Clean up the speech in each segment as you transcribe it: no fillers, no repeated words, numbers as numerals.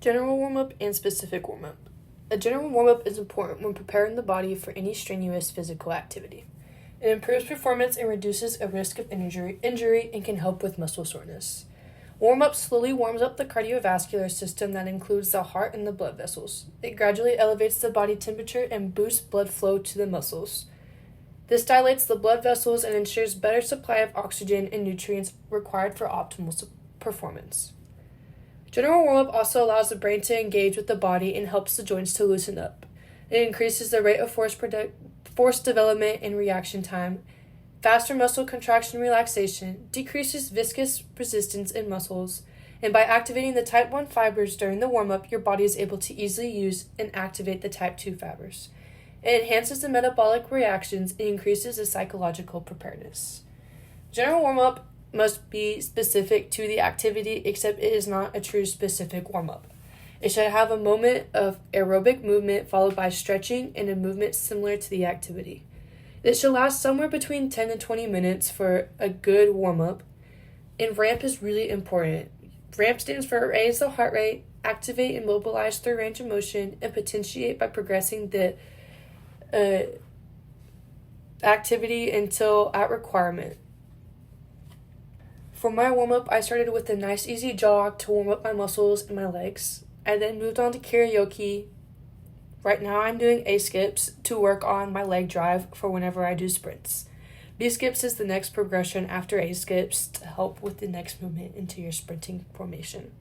General warm-up and specific warm-up. A general warm-up is important when preparing the body for any strenuous physical activity. It improves performance and reduces a risk of injury and can help with muscle soreness. Warm-up slowly warms up the cardiovascular system that includes the heart and the blood vessels. It gradually elevates the body temperature and boosts blood flow to the muscles. This dilates the blood vessels and ensures better supply of oxygen and nutrients required for optimal performance. General warm-up also allows the brain to engage with the body and helps the joints to loosen up. It increases the rate of force development and reaction time, faster muscle contraction relaxation, decreases viscous resistance in muscles, and by activating the type 1 fibers during the warm-up, your body is able to easily use and activate the type 2 fibers. It enhances the metabolic reactions and increases the psychological preparedness. General warm-up must be specific to the activity, except it is not a true specific warm-up. It should have a moment of aerobic movement followed by stretching and a movement similar to the activity. It should last somewhere between 10 and 20 minutes for a good warm-up. And ramp is really important. Ramp stands for raise the heart rate, activate and mobilize through range of motion, and potentiate by progressing the activity until at requirement. For my warm-up, I started with a nice easy jog to warm up my muscles and my legs. I then moved on to karaoke. Right now I'm doing A-skips to work on my leg drive for whenever I do sprints. B-skips is the next progression after A-skips to help with the next movement into your sprinting formation.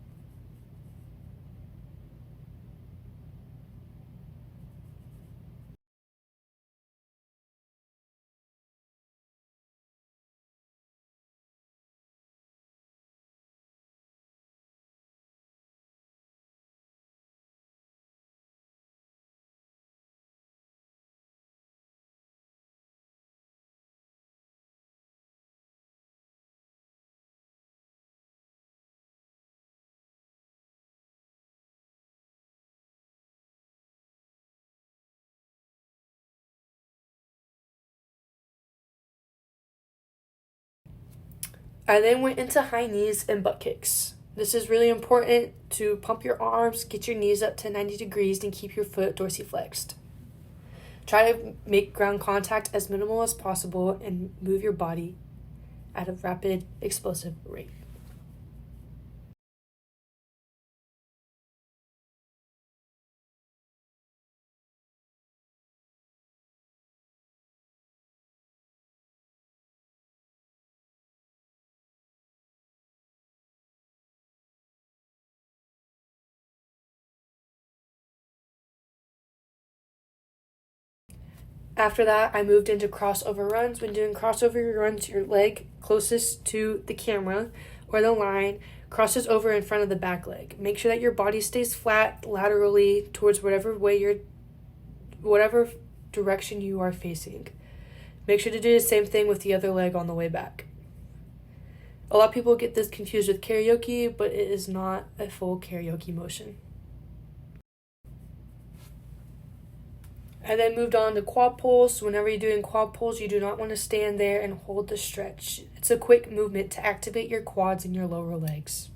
I then went into high knees and butt kicks. This is really important to pump your arms, get your knees up to 90 degrees, and keep your foot dorsiflexed. Try to make ground contact as minimal as possible and move your body at a rapid, explosive rate. After that, I moved into crossover runs. When doing crossover runs, your leg closest to the camera or the line crosses over in front of the back leg. Make sure that your body stays flat laterally towards whatever direction you are facing. Make sure to do the same thing with the other leg on the way back. A lot of people get this confused with karaoke, but it is not a full karaoke motion. I then moved on to quad pulls. Whenever you're doing quad pulls, you do not want to stand there and hold the stretch. It's a quick movement to activate your quads and your lower legs.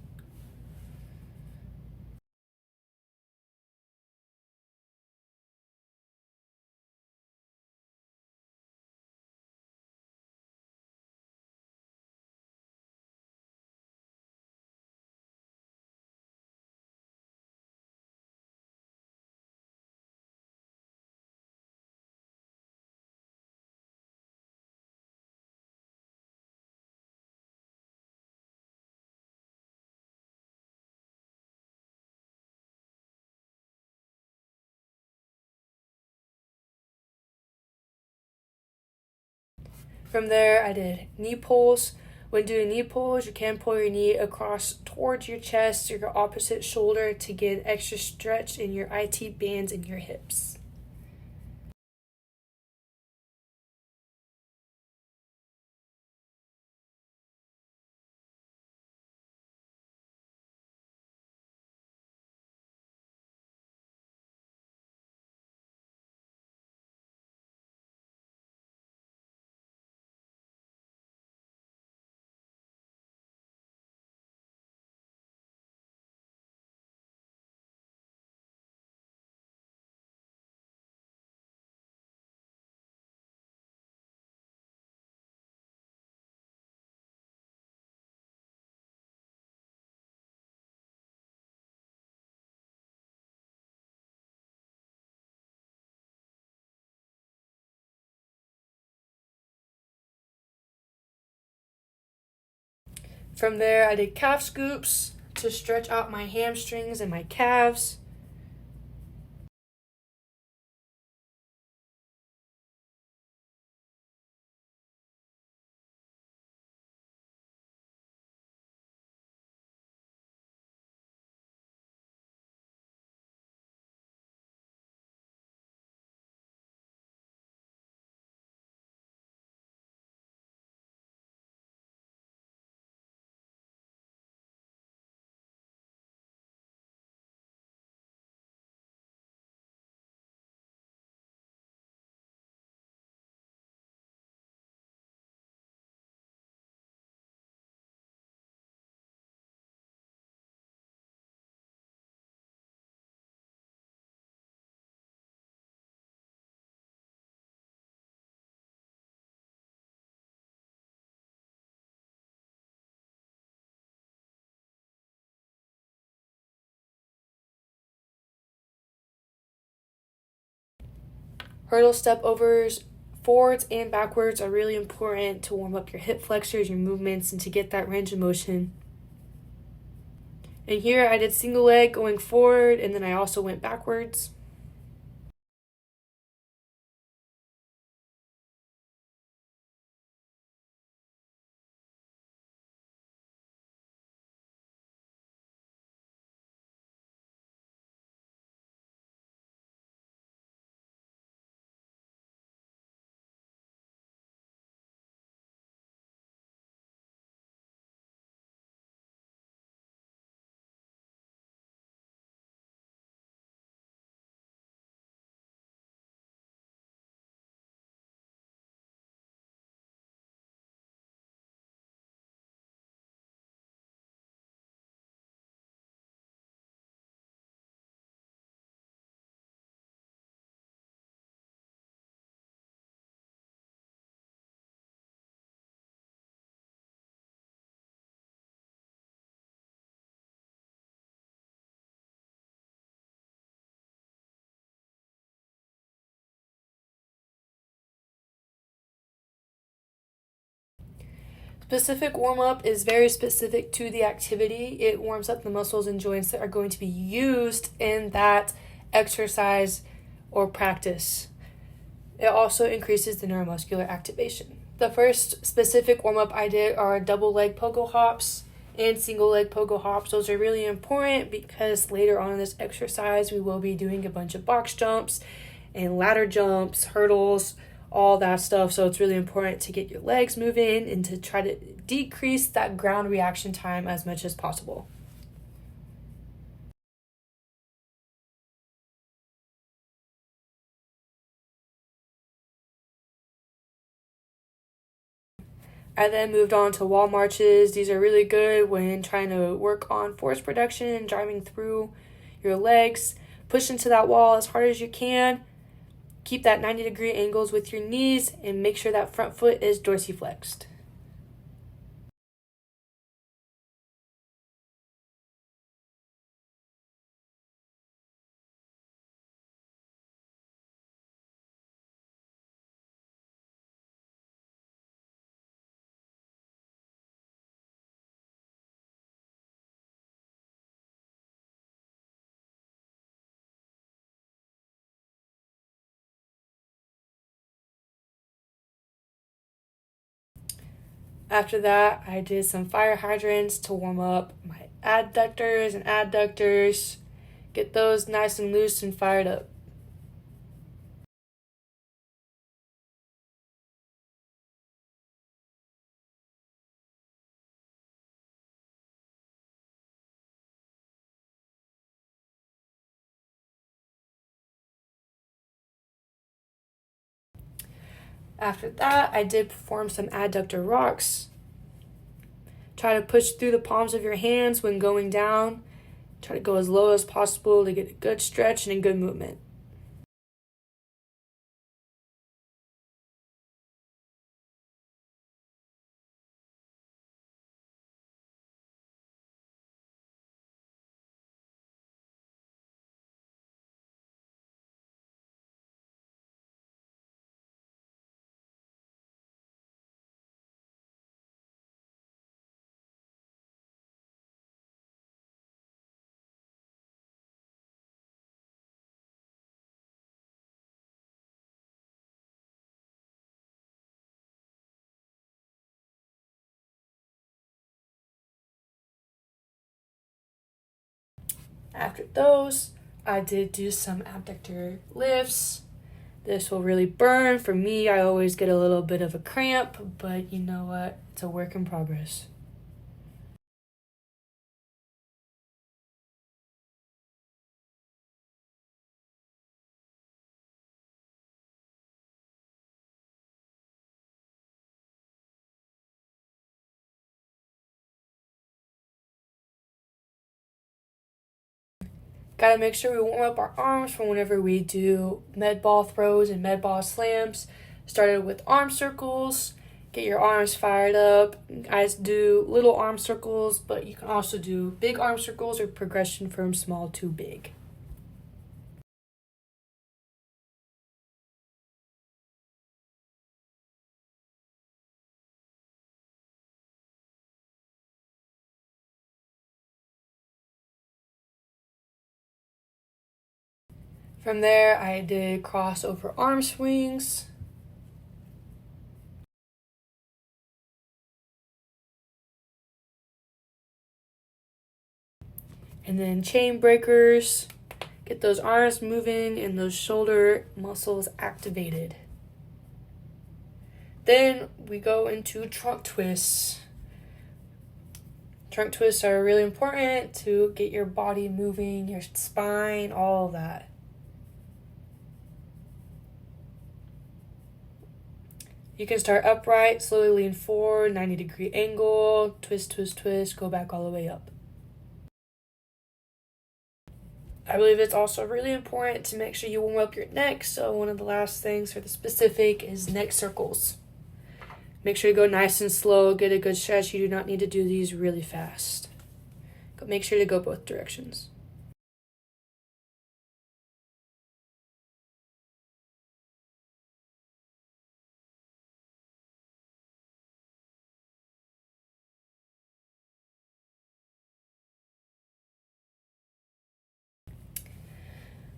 From there, I did knee pulls. When doing knee pulls, you can pull your knee across towards your chest or your opposite shoulder to get extra stretch in your IT bands and your hips. From there, I did calf scoops to stretch out my hamstrings and my calves. Hurdle step overs, forwards and backwards, are really important to warm up your hip flexors, your movements, and to get that range of motion. And here I did single leg going forward, and then I also went backwards. Specific warm up is very specific to the activity. It warms up the muscles and joints that are going to be used in that exercise or practice. It also increases the neuromuscular activation. The first specific warm up I did are double leg pogo hops and single leg pogo hops. Those are really important because later on in this exercise we will be doing a bunch of box jumps and ladder jumps, hurdles, all that stuff. So it's really important to get your legs moving and to try to decrease that ground reaction time as much as possible. I then moved on to wall marches. These are really good when trying to work on force production and driving through your legs. Push into that wall as hard as you can. Keep that 90-degree angles with your knees and make sure that front foot is dorsiflexed. After that, I did some fire hydrants to warm up my adductors and adductors. Get those nice and loose and fired up. After that, I did perform some adductor rocks. Try to push through the palms of your hands when going down. Try to go as low as possible to get a good stretch and a good movement. After those, I did do some abductor lifts. This will really burn. For me, I always get a little bit of a cramp, but you know what? It's a work in progress. Gotta make sure we warm up our arms for whenever we do med ball throws and med ball slams. Started with arm circles. Get your arms fired up. Guys, do little arm circles, but you can also do big arm circles or progression from small to big. From there, I did crossover arm swings. And then chain breakers. Get those arms moving and those shoulder muscles activated. Then we go into trunk twists. Trunk twists are really important to get your body moving, your spine, all of that. You can start upright, slowly lean forward, 90-degree angle, twist, twist, twist, go back all the way up. I believe it's also really important to make sure you warm up your neck, so one of the last things for the specific is neck circles. Make sure you go nice and slow, get a good stretch. You do not need to do these really fast. Make sure to go both directions.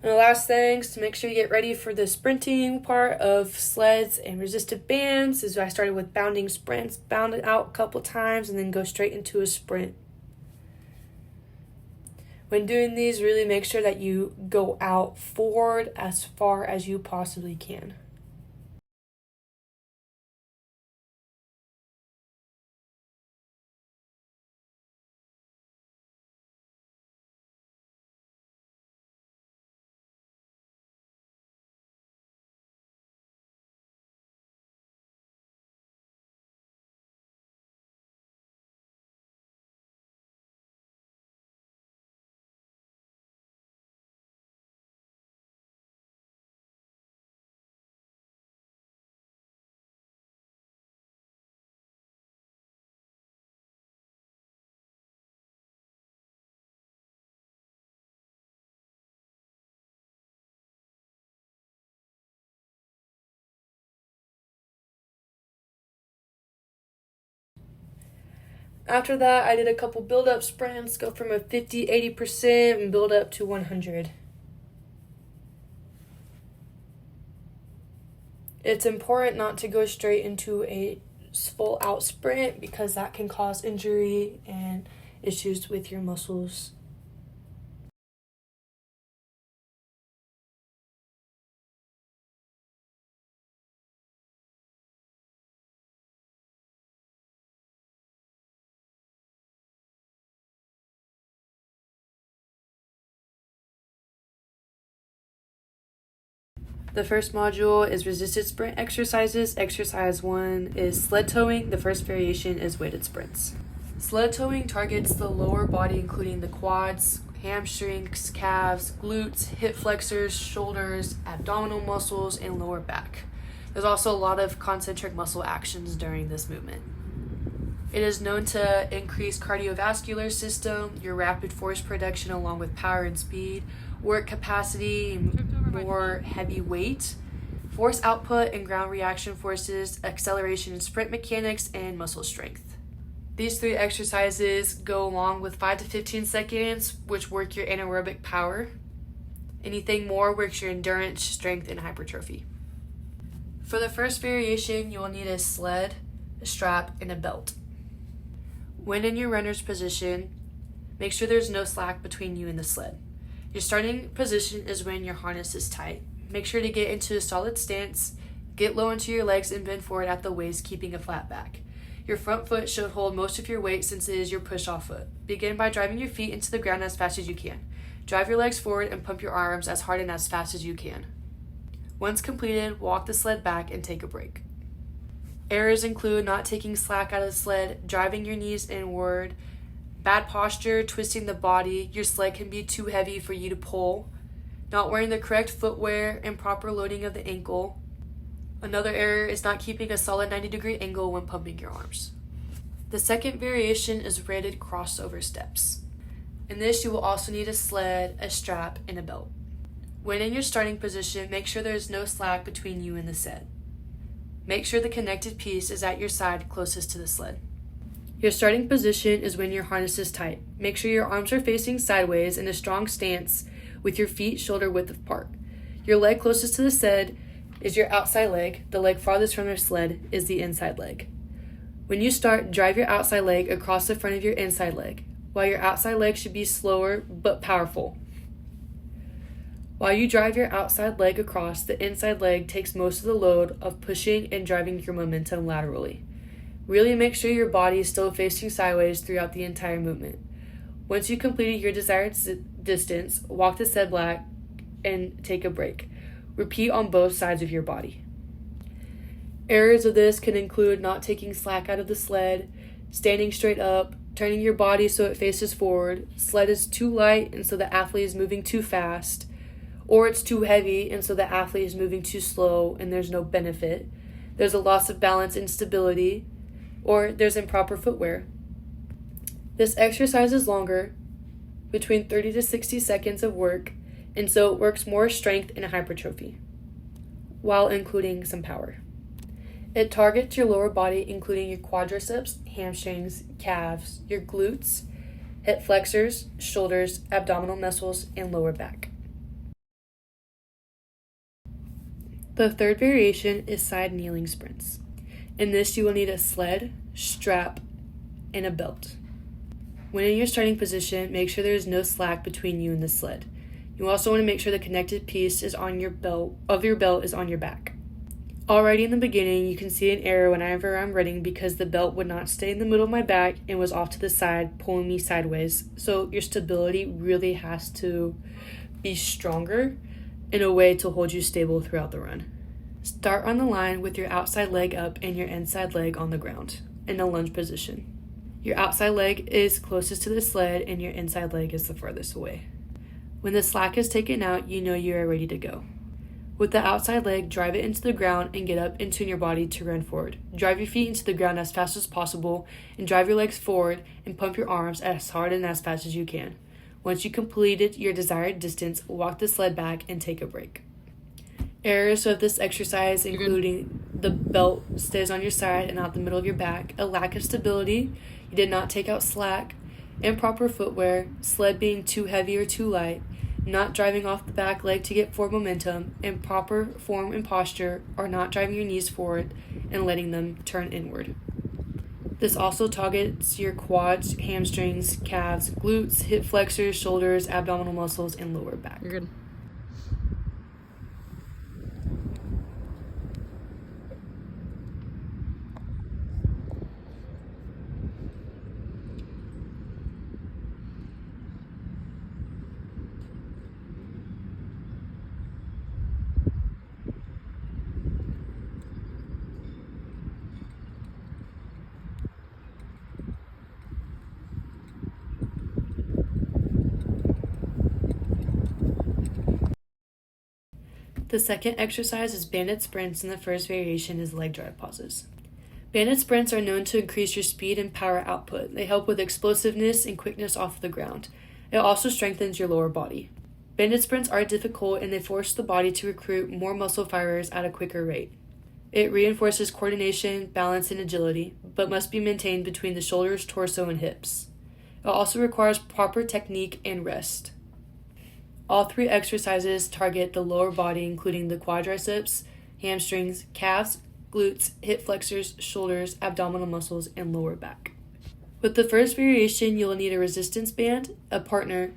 And the last things to make sure you get ready for the sprinting part of sleds and resistive bands is I started with bounding sprints, bound it out a couple times, and then go straight into a sprint. When doing these, really make sure that you go out forward as far as you possibly can. After that, I did a couple build-up sprints, go from a 50, 80% and build up to 100. It's important not to go straight into a full out sprint because that can cause injury and issues with your muscles. The first module is resisted sprint exercises. Exercise 1 is sled towing. The first variation is weighted sprints. Sled towing targets the lower body, including the quads, hamstrings, calves, glutes, hip flexors, shoulders, abdominal muscles, and lower back. There's also a lot of concentric muscle actions during this movement. It is known to increase cardiovascular system, your rapid force production along with power and speed, work capacity, more heavy weight, force output and ground reaction forces, acceleration and sprint mechanics, and muscle strength. These 3 exercises go along with 5 to 15 seconds, which work your anaerobic power. Anything more works your endurance, strength, and hypertrophy. For the first variation, you will need a sled, a strap, and a belt. When in your runner's position, Make sure there's no slack between you and the sled. Your starting position is when your harness is tight. Make sure to get into a solid stance, get low into your legs, and bend forward at the waist, keeping a flat back. Your front foot should hold most of your weight since it is your push-off foot. Begin by driving your feet into the ground as fast as you can. Drive your legs forward and pump your arms as hard and as fast as you can. Once completed, walk the sled back and take a break. Errors include not taking slack out of the sled, driving your knees inward, bad posture, twisting the body, your sled can be too heavy for you to pull, not wearing the correct footwear, and proper loading of the ankle. Another error is not keeping a solid 90-degree angle when pumping your arms. The second variation is rated crossover steps. In this, you will also need a sled, a strap, and a belt. When in your starting position, make sure there is no slack between you and the sled. Make sure the connected piece is at your side closest to the sled. Your starting position is when your harness is tight. Make sure your arms are facing sideways in a strong stance with your feet shoulder width apart. Your leg closest to the sled is your outside leg. The leg farthest from your sled is the inside leg. When you start, drive your outside leg across the front of your inside leg. While your outside leg should be slower but powerful. While you drive your outside leg across, the inside leg takes most of the load of pushing and driving your momentum laterally. Really make sure your body is still facing sideways throughout the entire movement. Once you completed your desired distance, walk the sled back and take a break. Repeat on both sides of your body. Errors of this can include not taking slack out of the sled, standing straight up, turning your body so it faces forward, sled is too light and so the athlete is moving too fast, or it's too heavy and so the athlete is moving too slow and there's no benefit. There's a loss of balance and stability, or there's improper footwear. This exercise is longer, between 30 to 60 seconds of work, and so it works more strength and hypertrophy, while including some power. It targets your lower body, including your quadriceps, hamstrings, calves, your glutes, hip flexors, shoulders, abdominal muscles, and lower back. The third variation is side kneeling sprints. In this, you will need a sled, strap, and a belt. When in your starting position, make sure there is no slack between you and the sled. You also want to make sure the connected piece is on your belt is on your back. Already in the beginning, you can see an error whenever I'm running because the belt would not stay in the middle of my back and was off to the side, pulling me sideways. So your stability really has to be stronger in a way to hold you stable throughout the run. Start on the line with your outside leg up and your inside leg on the ground in a lunge position. Your outside leg is closest to the sled and your inside leg is the furthest away. When the slack is taken out, you know you are ready to go. With the outside leg, drive it into the ground and get up and tune your body to run forward. Drive your feet into the ground as fast as possible and drive your legs forward and pump your arms as hard and as fast as you can. Once you completed your desired distance, walk the sled back and take a break. Errors of this exercise including the belt stays on your side and not the middle of your back, a lack of stability, you did not take out slack, improper footwear, sled being too heavy or too light, not driving off the back leg to get forward momentum, improper form and posture, or not driving your knees forward and letting them turn inward. This also targets your quads, hamstrings, calves, glutes, hip flexors, shoulders, abdominal muscles, and lower back. You're good. The second exercise is banded sprints, and the first variation is leg drive pauses. Banded sprints are known to increase your speed and power output. They help with explosiveness and quickness off the ground. It also strengthens your lower body. Banded sprints are difficult and they force the body to recruit more muscle fibers at a quicker rate. It reinforces coordination, balance, and agility, but must be maintained between the shoulders, torso, and hips. It also requires proper technique and rest. All three exercises target the lower body, including the quadriceps, hamstrings, calves, glutes, hip flexors, shoulders, abdominal muscles, and lower back. With the first variation, you'll need a resistance band, a partner,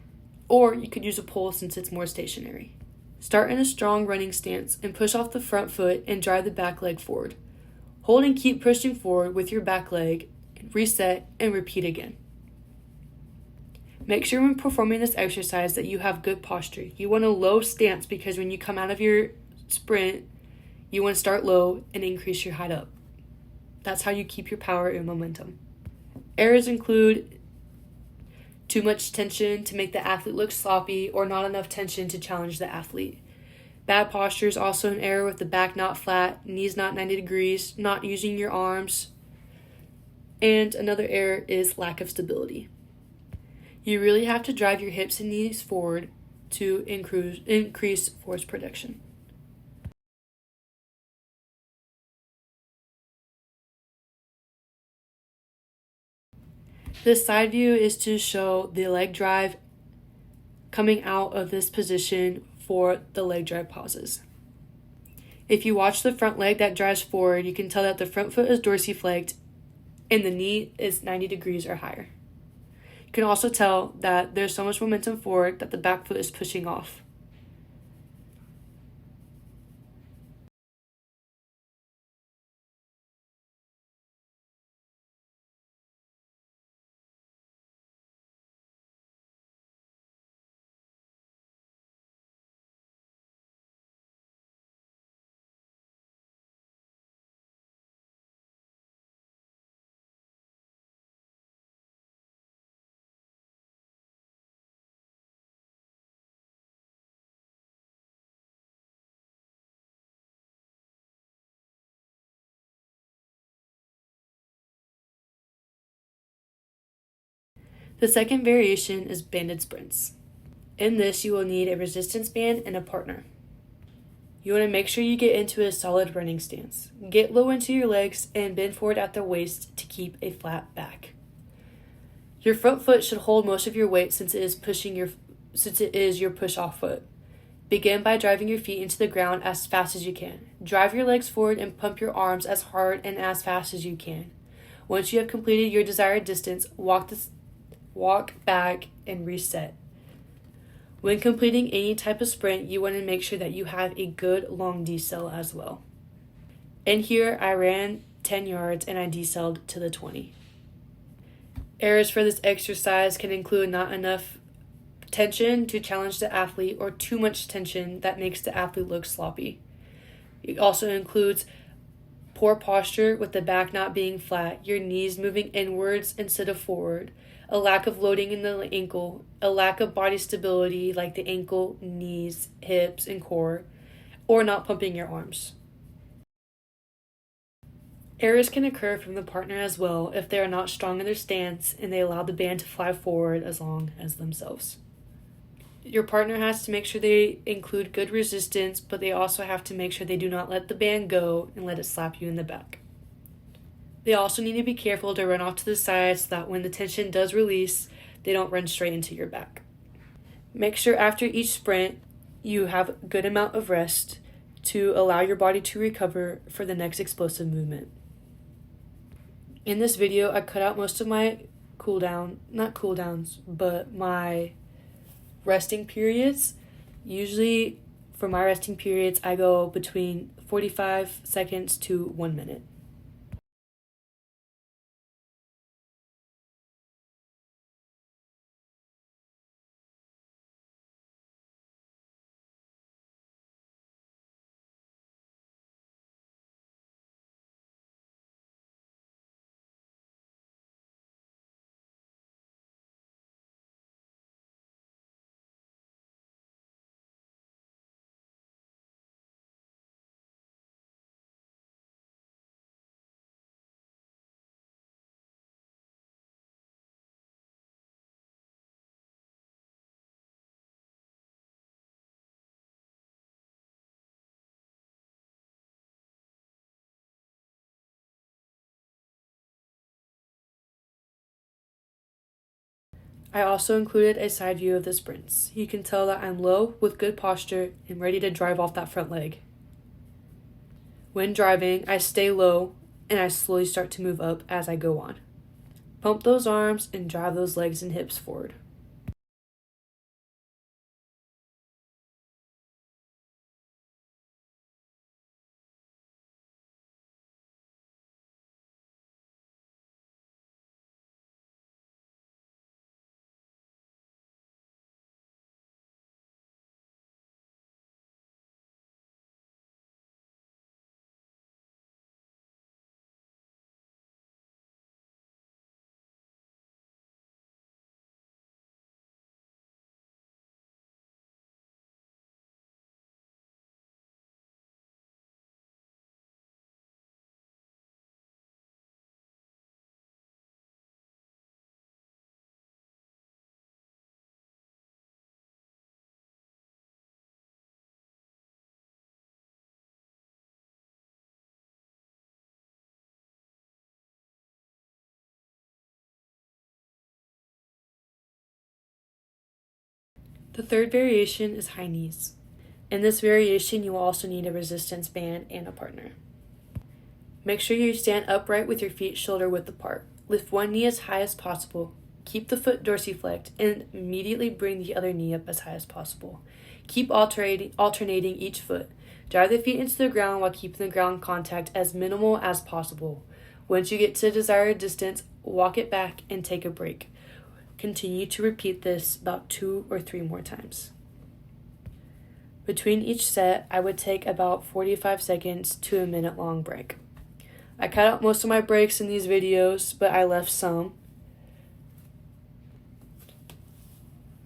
or you could use a pole since it's more stationary. Start in a strong running stance and push off the front foot and drive the back leg forward. Hold and keep pushing forward with your back leg, reset, and repeat again. Make sure when performing this exercise that you have good posture. You want a low stance because when you come out of your sprint, you want to start low and increase your height up. That's how you keep your power and momentum. Errors include too much tension to make the athlete look sloppy or not enough tension to challenge the athlete. Bad posture is also an error with the back not flat, knees not 90 degrees, not using your arms. And another error is lack of stability. You really have to drive your hips and knees forward to increase force production. This side view is to show the leg drive coming out of this position for the leg drive pauses. If you watch the front leg that drives forward, you can tell that the front foot is dorsiflexed and the knee is 90 degrees or higher. You can also tell that there's so much momentum forward that the back foot is pushing off. The second variation is banded sprints. In this, you will need a resistance band and a partner. You want to make sure you get into a solid running stance. Get low into your legs and bend forward at the waist to keep a flat back. Your front foot should hold most of your weight since it is your push-off foot. Begin by driving your feet into the ground as fast as you can. Drive your legs forward and pump your arms as hard and as fast as you can. Once you have completed your desired distance, walk back and reset. When completing any type of sprint, you want to make sure that you have a good long decel as well. In here, I ran 10 yards and I decelled to the 20. Errors for this exercise can include not enough tension to challenge the athlete or too much tension that makes the athlete look sloppy. It also includes poor posture with the back not being flat, your knees moving inwards instead of forward, a lack of loading in the ankle, a lack of body stability like the ankle, knees, hips, and core, or not pumping your arms. Errors can occur from the partner as well if they are not strong in their stance and they allow the band to fly forward as long as themselves. Your partner has to make sure they include good resistance, but they also have to make sure they do not let the band go and let it slap you in the back. They also need to be careful to run off to the side so that when the tension does release, they don't run straight into your back. Make sure after each sprint, you have a good amount of rest to allow your body to recover for the next explosive movement. In this video, I cut out most of my my resting periods. Usually for my resting periods, I go between 45 seconds to 1 minute. I also included a side view of the sprints. You can tell that I'm low with good posture and ready to drive off that front leg. When driving, I stay low and I slowly start to move up as I go on. Pump those arms and drive those legs and hips forward. The third variation is high knees. In this variation, you will also need a resistance band and a partner. Make sure you stand upright with your feet shoulder width apart. Lift one knee as high as possible. Keep the foot dorsiflexed and immediately bring the other knee up as high as possible. Keep alternating each foot. Drive the feet into the ground while keeping the ground contact as minimal as possible. Once you get to the desired distance, walk it back and take a break. Continue to repeat this about 2 or 3 more times. Between each set, I would take about 45 seconds to a minute long break. I cut out most of my breaks in these videos, but I left some.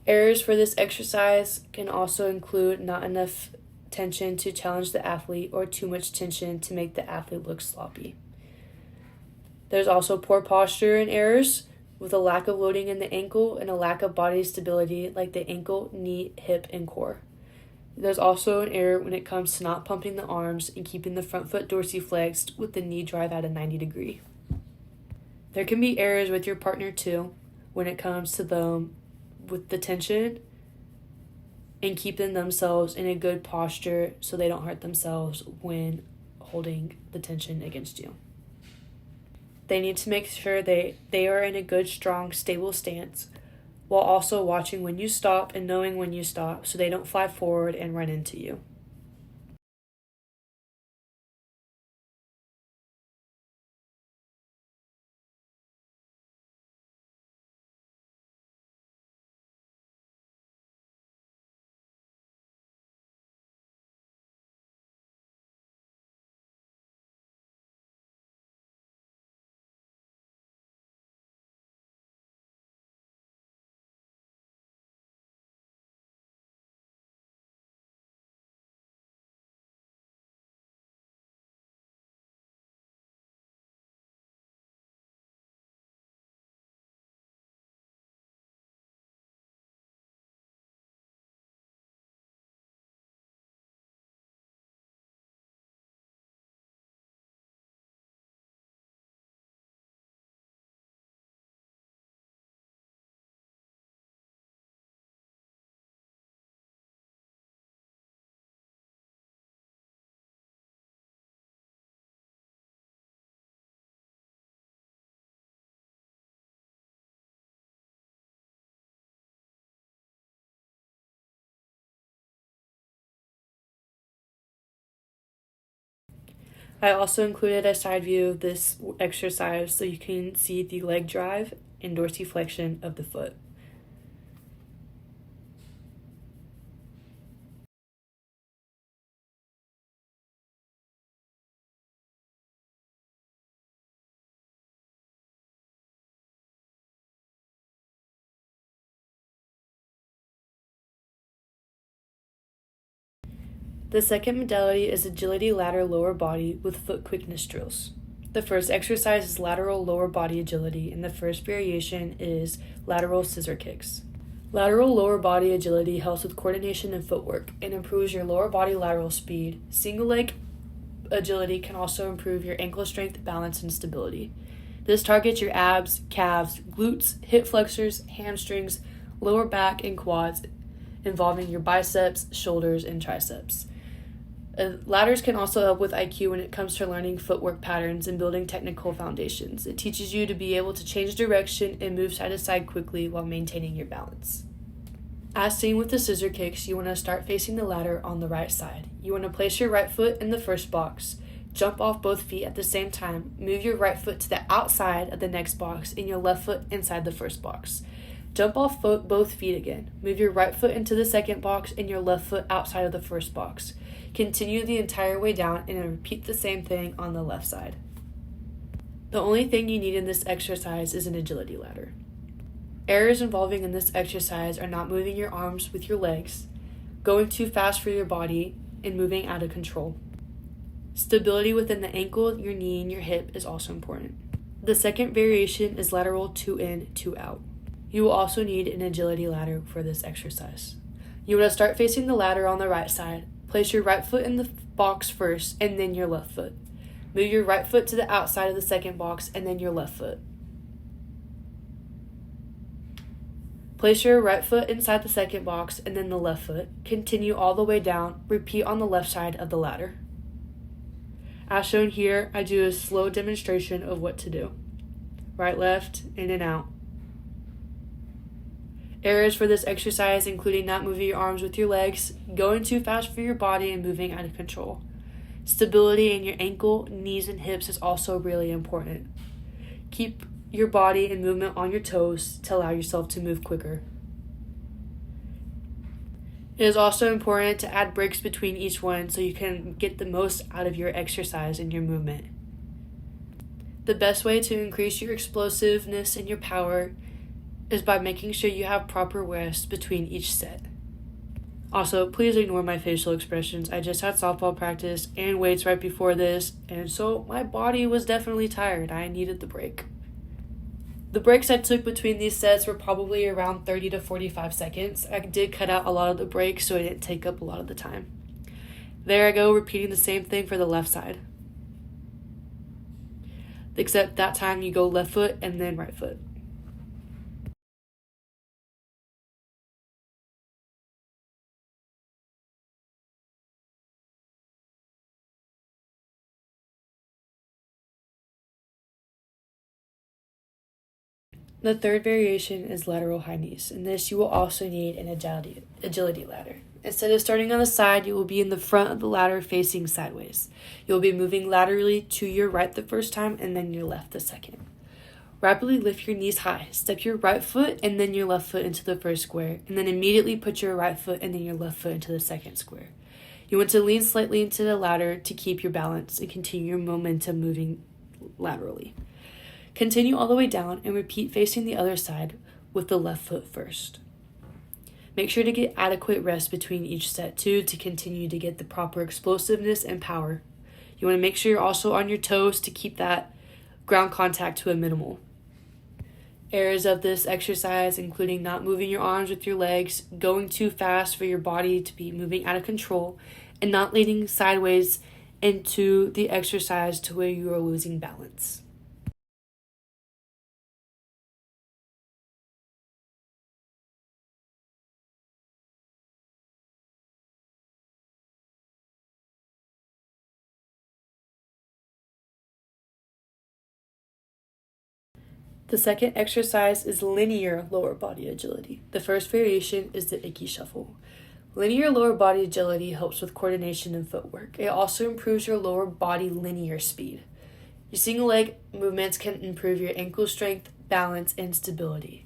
Errors for this exercise can also include not enough tension to challenge the athlete or too much tension to make the athlete look sloppy. There's also poor posture and errors with a lack of loading in the ankle and a lack of body stability like the ankle, knee, hip, and core. There's also an error when it comes to not pumping the arms and keeping the front foot dorsiflexed with the knee drive at a 90 degree. There can be errors with your partner too when it comes to them with the tension and keeping themselves in a good posture so they don't hurt themselves when holding the tension against you. They need to make sure they are in a good, strong, stable stance while also watching when you stop and knowing when you stop so they don't fly forward and run into you. I also included a side view of this exercise so you can see the leg drive and dorsiflexion of the foot. The second modality is agility lateral lower body with foot quickness drills. The first exercise is lateral lower body agility, and the first variation is lateral scissor kicks. Lateral lower body agility helps with coordination and footwork and improves your lower body lateral speed. Single leg agility can also improve your ankle strength, balance, and stability. This targets your abs, calves, glutes, hip flexors, hamstrings, lower back, and quads, involving your biceps, shoulders, and triceps. Ladders can also help with IQ when it comes to learning footwork patterns and building technical foundations. It teaches you to be able to change direction and move side to side quickly while maintaining your balance. As seen with the scissor kicks, you want to start facing the ladder on the right side. You want to place your right foot in the first box, jump off both feet at the same time, move your right foot to the outside of the next box and your left foot inside the first box. Jump off both feet again. Move your right foot into the second box and your left foot outside of the first box. Continue the entire way down and then repeat the same thing on the left side. The only thing you need in this exercise is an agility ladder. Errors involving in this exercise are not moving your arms with your legs, going too fast for your body, and moving out of control. Stability within the ankle, your knee, and your hip is also important. The second variation is lateral 2 in, 2 out. You will also need an agility ladder for this exercise. You want to start facing the ladder on the right side. Place your right foot in the box first and then your left foot. Move your right foot to the outside of the second box and then your left foot. Place your right foot inside the second box and then the left foot. Continue all the way down. Repeat on the left side of the ladder. As shown here, I do a slow demonstration of what to do. Right, left, in and out. Errors for this exercise including not moving your arms with your legs, going too fast for your body, and moving out of control. Stability in your ankle, knees, and hips is also really important. Keep your body and movement on your toes to allow yourself to move quicker. It is also important to add breaks between each one so you can get the most out of your exercise and your movement. The best way to increase your explosiveness and your power is by making sure you have proper rest between each set. Also, please ignore my facial expressions. I just had softball practice and weights right before this, and so my body was definitely tired. I needed the break. The breaks I took between these sets were probably around 30 to 45 seconds. I did cut out a lot of the breaks so it didn't take up a lot of the time. There I go, repeating the same thing for the left side. Except that time you go left foot and then right foot. The third variation is lateral high knees. In this, you will also need an agility ladder. Instead of starting on the side, you will be in the front of the ladder facing sideways. You will be moving laterally to your right the first time and then your left the second. Rapidly lift your knees high. Step your right foot and then your left foot into the first square, and then immediately put your right foot and then your left foot into the second square. You want to lean slightly into the ladder to keep your balance and continue your momentum moving laterally. Continue all the way down and repeat facing the other side with the left foot first. Make sure to get adequate rest between each set too to continue to get the proper explosiveness and power. You want to make sure you're also on your toes to keep that ground contact to a minimal. Errors of this exercise including not moving your arms with your legs, going too fast for your body to be moving out of control, and not leaning sideways into the exercise to where you are losing balance. The second exercise is linear lower body agility. The first variation is the Icky Shuffle. Linear lower body agility helps with coordination and footwork. It also improves your lower body linear speed. Your single leg movements can improve your ankle strength, balance, and stability.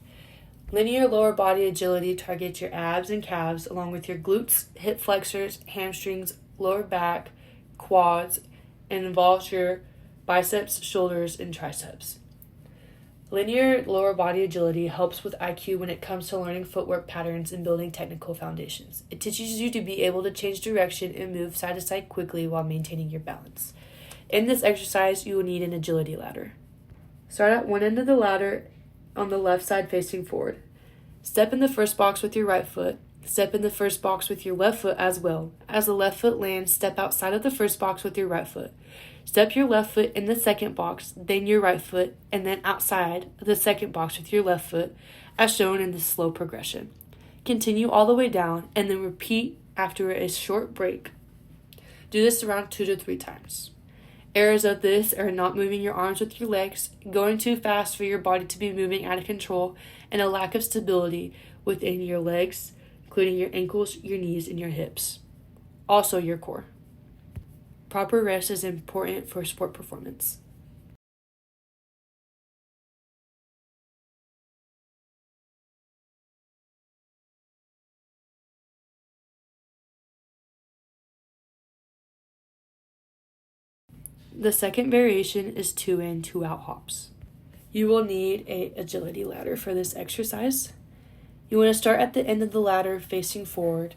Linear lower body agility targets your abs and calves along with your glutes, hip flexors, hamstrings, lower back, quads, and involves your biceps, shoulders, and triceps. Linear lower body agility helps with IQ when it comes to learning footwork patterns and building technical foundations. It teaches you to be able to change direction and move side to side quickly while maintaining your balance. In this exercise, you will need an agility ladder. Start at one end of the ladder on the left side facing forward. Step in the first box with your right foot. Step in the first box with your left foot as well. As the left foot lands, step outside of the first box with your right foot. Step your left foot in the second box, then your right foot, and then outside the second box with your left foot, as shown in this slow progression. Continue all the way down, and then repeat after a short break. Do this around 2 to 3 times. Errors of this are not moving your arms with your legs, going too fast for your body to be moving out of control, and a lack of stability within your legs, including your ankles, your knees, and your hips. Also your core. Proper rest is important for sport performance. The second variation is 2 in, 2 out hops. You will need an agility ladder for this exercise. You want to start at the end of the ladder facing forward.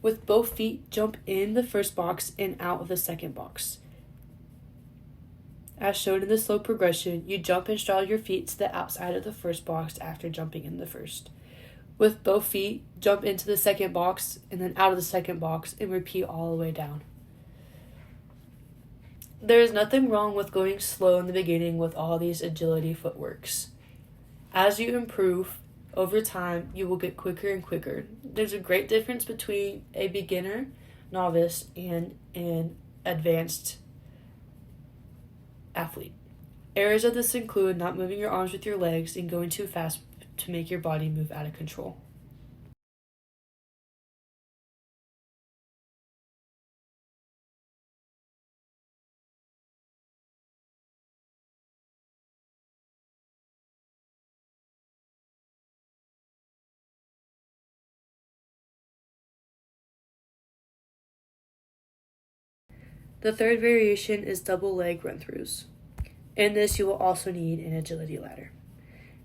With both feet, jump in the first box and out of the second box. As shown in the slow progression, you jump and straddle your feet to the outside of the first box after jumping in the first. With both feet, jump into the second box and then out of the second box and repeat all the way down. There is nothing wrong with going slow in the beginning with all these agility footworks. As you improve, over time, you will get quicker and quicker. There's a great difference between a beginner, novice, and an advanced athlete. Errors of this include not moving your arms with your legs and going too fast to make your body move out of control. The third variation is double leg run-throughs. In this, you will also need an agility ladder.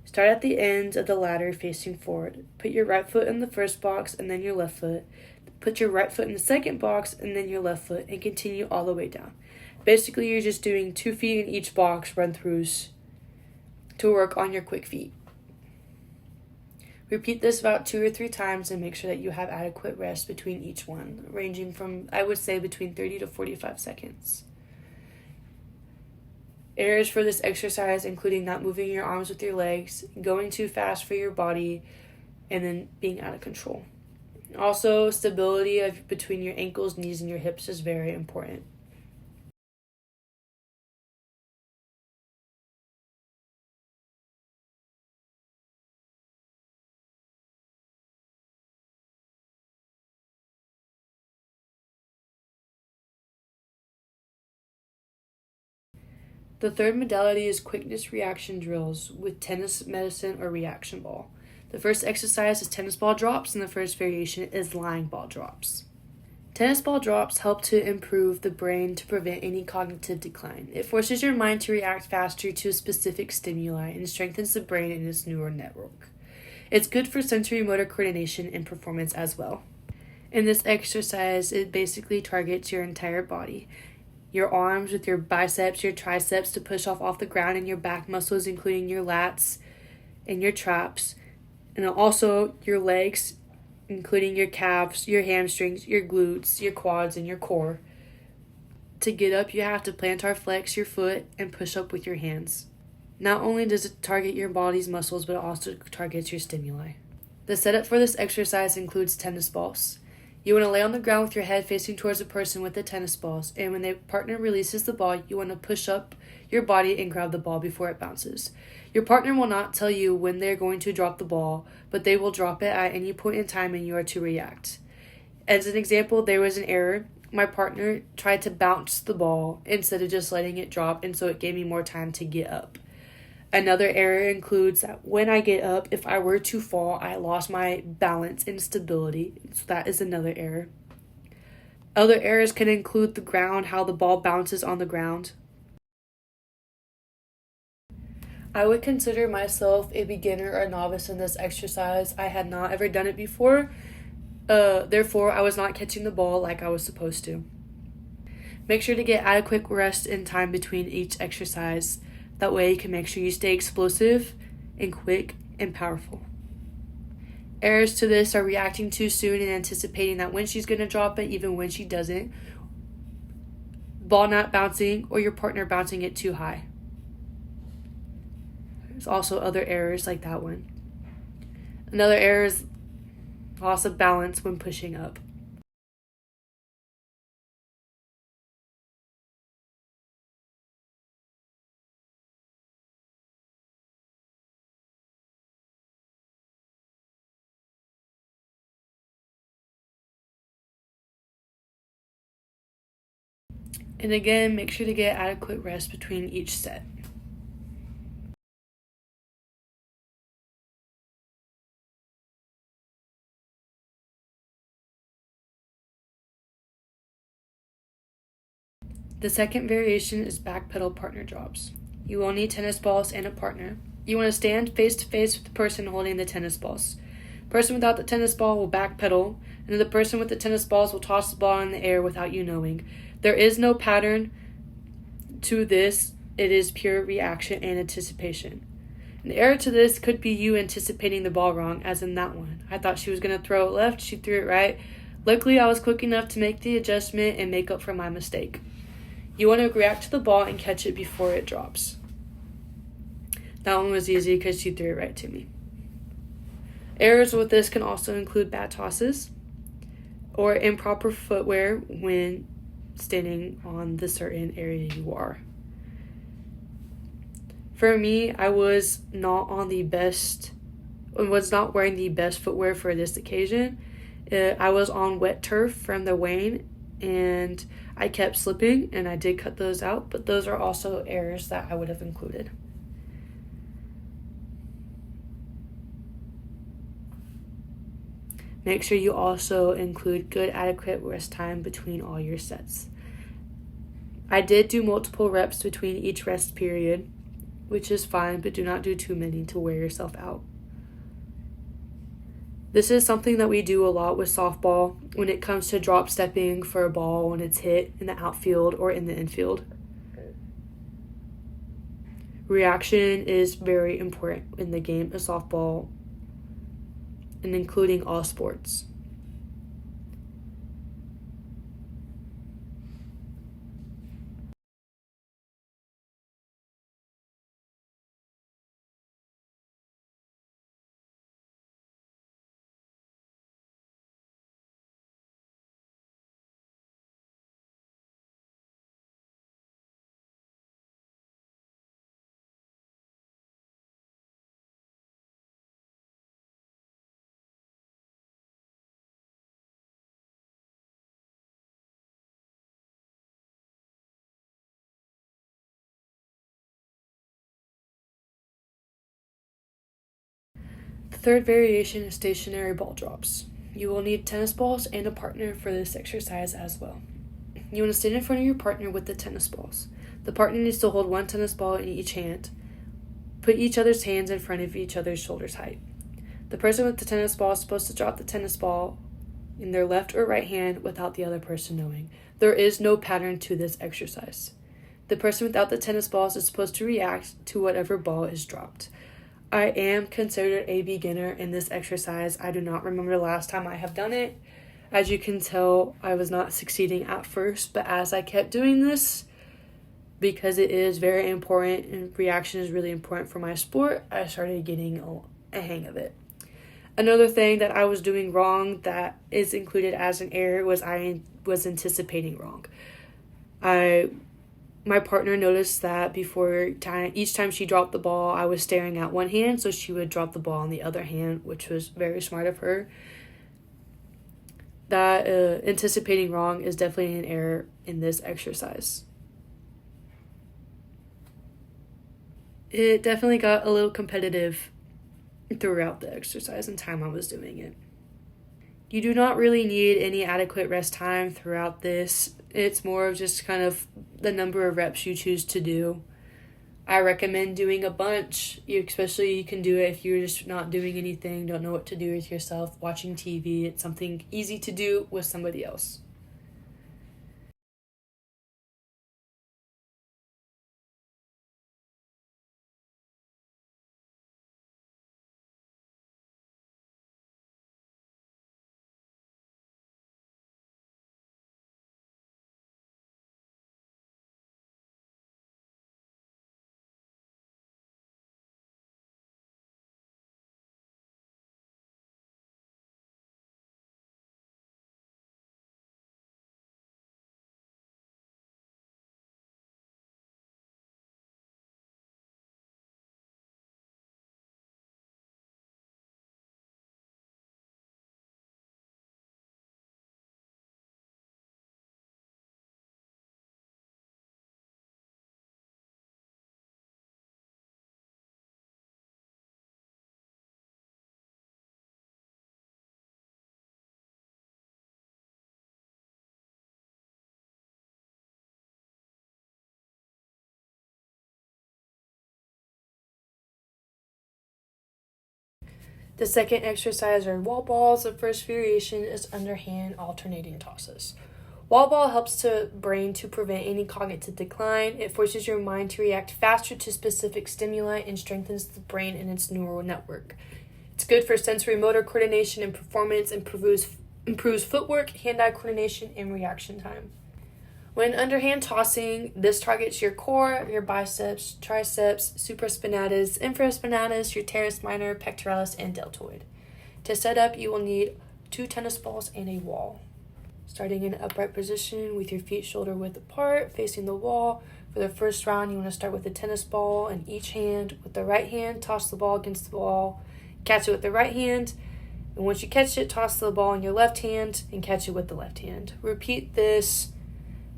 Start at the ends of the ladder facing forward. Put your right foot in the first box and then your left foot. Put your right foot in the second box and then your left foot, and continue all the way down. Basically, you're just doing 2 feet in each box run-throughs to work on your quick feet. Repeat this about 2 or 3 times and make sure that you have adequate rest between each one, ranging from, I would say, between 30 to 45 seconds. Errors for this exercise including not moving your arms with your legs, going too fast for your body, and then being out of control. Also, stability between your ankles, knees, and your hips is very important. The third modality is quickness reaction drills with tennis, medicine, or reaction ball. The first exercise is tennis ball drops, and the first variation is lying ball drops. Tennis ball drops help to improve the brain to prevent any cognitive decline. It forces your mind to react faster to a specific stimuli and strengthens the brain in its neural network. It's good for sensory motor coordination and performance as well. In this exercise, it basically targets your entire body. Your arms with your biceps, your triceps to push off the ground, and your back muscles, including your lats and your traps, and also your legs, including your calves, your hamstrings, your glutes, your quads, and your core. To get up, you have to plantar flex your foot and push up with your hands. Not only does it target your body's muscles, but it also targets your stimuli. The setup for this exercise includes tennis balls. You want to lay on the ground with your head facing towards the person with the tennis balls, and when the partner releases the ball, you want to push up your body and grab the ball before it bounces. Your partner will not tell you when they're going to drop the ball, but they will drop it at any point in time and you are to react. As an example, there was an error. My partner tried to bounce the ball instead of just letting it drop, and so it gave me more time to get up. Another error includes that when I get up, if I were to fall, I lost my balance and stability. So that is another error. Other errors can include the ground, how the ball bounces on the ground. I would consider myself a beginner or novice in this exercise. I had not ever done it before. Therefore, I was not catching the ball like I was supposed to. Make sure to get adequate rest and time between each exercise. That way you can make sure you stay explosive and quick and powerful. Errors to this are reacting too soon and anticipating that when she's going to drop it, even when she doesn't. Ball not bouncing, or your partner bouncing it too high. There's also other errors like that one. Another error is loss of balance when pushing up. And again, make sure to get adequate rest between each set. The second variation is back pedal partner drops. You will need tennis balls and a partner. You want to stand face to face with the person holding the tennis balls. The person without the tennis ball will back pedal, and then the person with the tennis balls will toss the ball in the air without you knowing. There is no pattern to this, it is pure reaction and anticipation. An error to this could be you anticipating the ball wrong, as in that one. I thought she was going to throw it left, she threw it right. Luckily, I was quick enough to make the adjustment and make up for my mistake. You want to react to the ball and catch it before it drops. That one was easy because she threw it right to me. Errors with this can also include bad tosses or improper footwear when standing on the certain area you are. For me, I was not wearing the best footwear for this occasion. I was on wet turf from the rain, and I kept slipping, and I did cut those out, but those are also errors that I would have included. Make sure you also include good adequate rest time between all your sets. I did do multiple reps between each rest period, which is fine, but do not do too many to wear yourself out. This is something that we do a lot with softball when it comes to drop stepping for a ball when it's hit in the outfield or in the infield. Reaction is very important in the game of softball and including all sports. The third variation is stationary ball drops. You will need tennis balls and a partner for this exercise as well. You want to stand in front of your partner with the tennis balls. The partner needs to hold one tennis ball in each hand. Put each other's hands in front of each other's shoulders height. The person with the tennis ball is supposed to drop the tennis ball in their left or right hand without the other person knowing. There is no pattern to this exercise. The person without the tennis balls is supposed to react to whatever ball is dropped. I am considered a beginner in this exercise. I do not remember the last time I have done it. As you can tell, I was not succeeding at first, but as I kept doing this, because it is very important and reaction is really important for my sport, I started getting a hang of it. Another thing that I was doing wrong that is included as an error was I was anticipating wrong. My partner noticed that each time she dropped the ball, I was staring at one hand, so she would drop the ball on the other hand, which was very smart of her. That anticipating wrong is definitely an error in this exercise. It definitely got a little competitive throughout the exercise and time I was doing it. You do not really need any adequate rest time throughout this. It's more of just kind of the number of reps you choose to do. I recommend doing a bunch, especially you can do it if you're just not doing anything, don't know what to do with yourself, watching TV. It's something easy to do with somebody else. The second exercise are wall balls. The first variation is underhand alternating tosses. Wall ball helps the brain to prevent any cognitive decline. It forces your mind to react faster to specific stimuli and strengthens the brain and its neural network. It's good for sensory motor coordination and performance, improves footwork, hand-eye coordination, and reaction time. When underhand tossing, this targets your core, your biceps, triceps, supraspinatus, infraspinatus, your teres minor, pectoralis, and deltoid. To set up, you will need 2 tennis balls and a wall. Starting in an upright position with your feet shoulder width apart, facing the wall. For the first round, you want to start with a tennis ball in each hand. With the right hand, toss the ball against the wall, catch it with the right hand. And once you catch it, toss the ball in your left hand and catch it with the left hand. Repeat this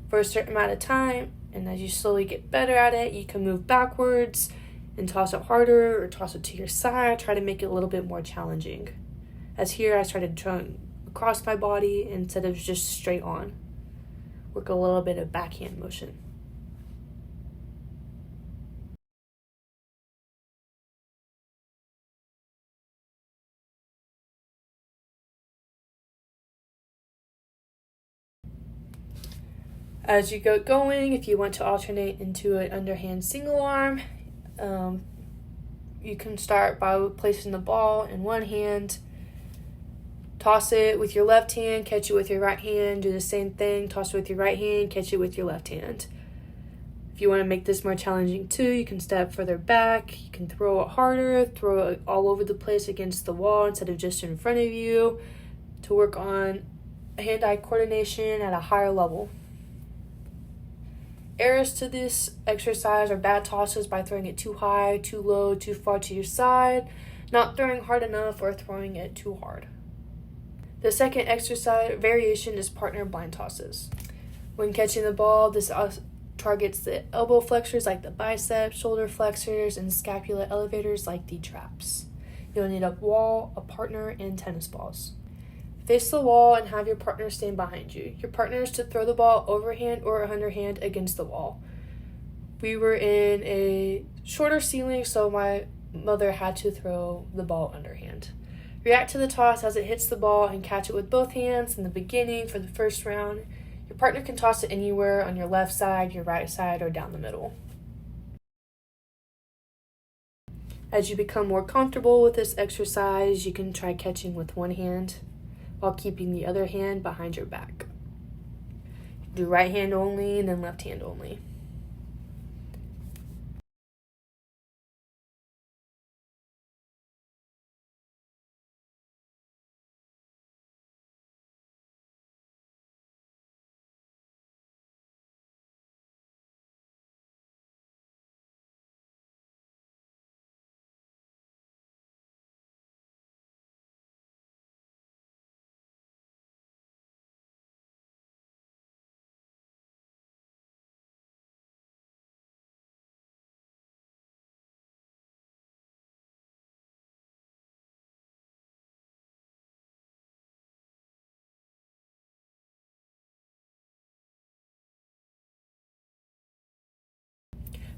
for a certain amount of time, and as you slowly get better at it, you can move backwards and toss it harder or toss it to your side. Try to make it a little bit more challenging. As here, I started trying across my body instead of just straight on. Work a little bit of backhand motion. As you go going, if you want to alternate into an underhand single arm, you can start by placing the ball in one hand, toss it with your left hand, catch it with your right hand, do the same thing, toss it with your right hand, catch it with your left hand. If you want to make this more challenging too, you can step further back, you can throw it harder, throw it all over the place against the wall instead of just in front of you to work on hand-eye coordination at a higher level. Errors to this exercise are bad tosses by throwing it too high, too low, too far to your side, not throwing hard enough, or throwing it too hard. The second exercise variation is partner blind tosses. When catching the ball, this targets the elbow flexors like the biceps, shoulder flexors, and scapula elevators like the traps. You'll need a wall, a partner, and tennis balls. Face the wall and have your partner stand behind you. Your partner is to throw the ball overhand or underhand against the wall. We were in a shorter ceiling, so my mother had to throw the ball underhand. React to the toss as it hits the ball and catch it with both hands in the beginning for the first round. Your partner can toss it anywhere on your left side, your right side, or down the middle. As you become more comfortable with this exercise, you can try catching with one hand while keeping the other hand behind your back. Do right hand only and then left hand only.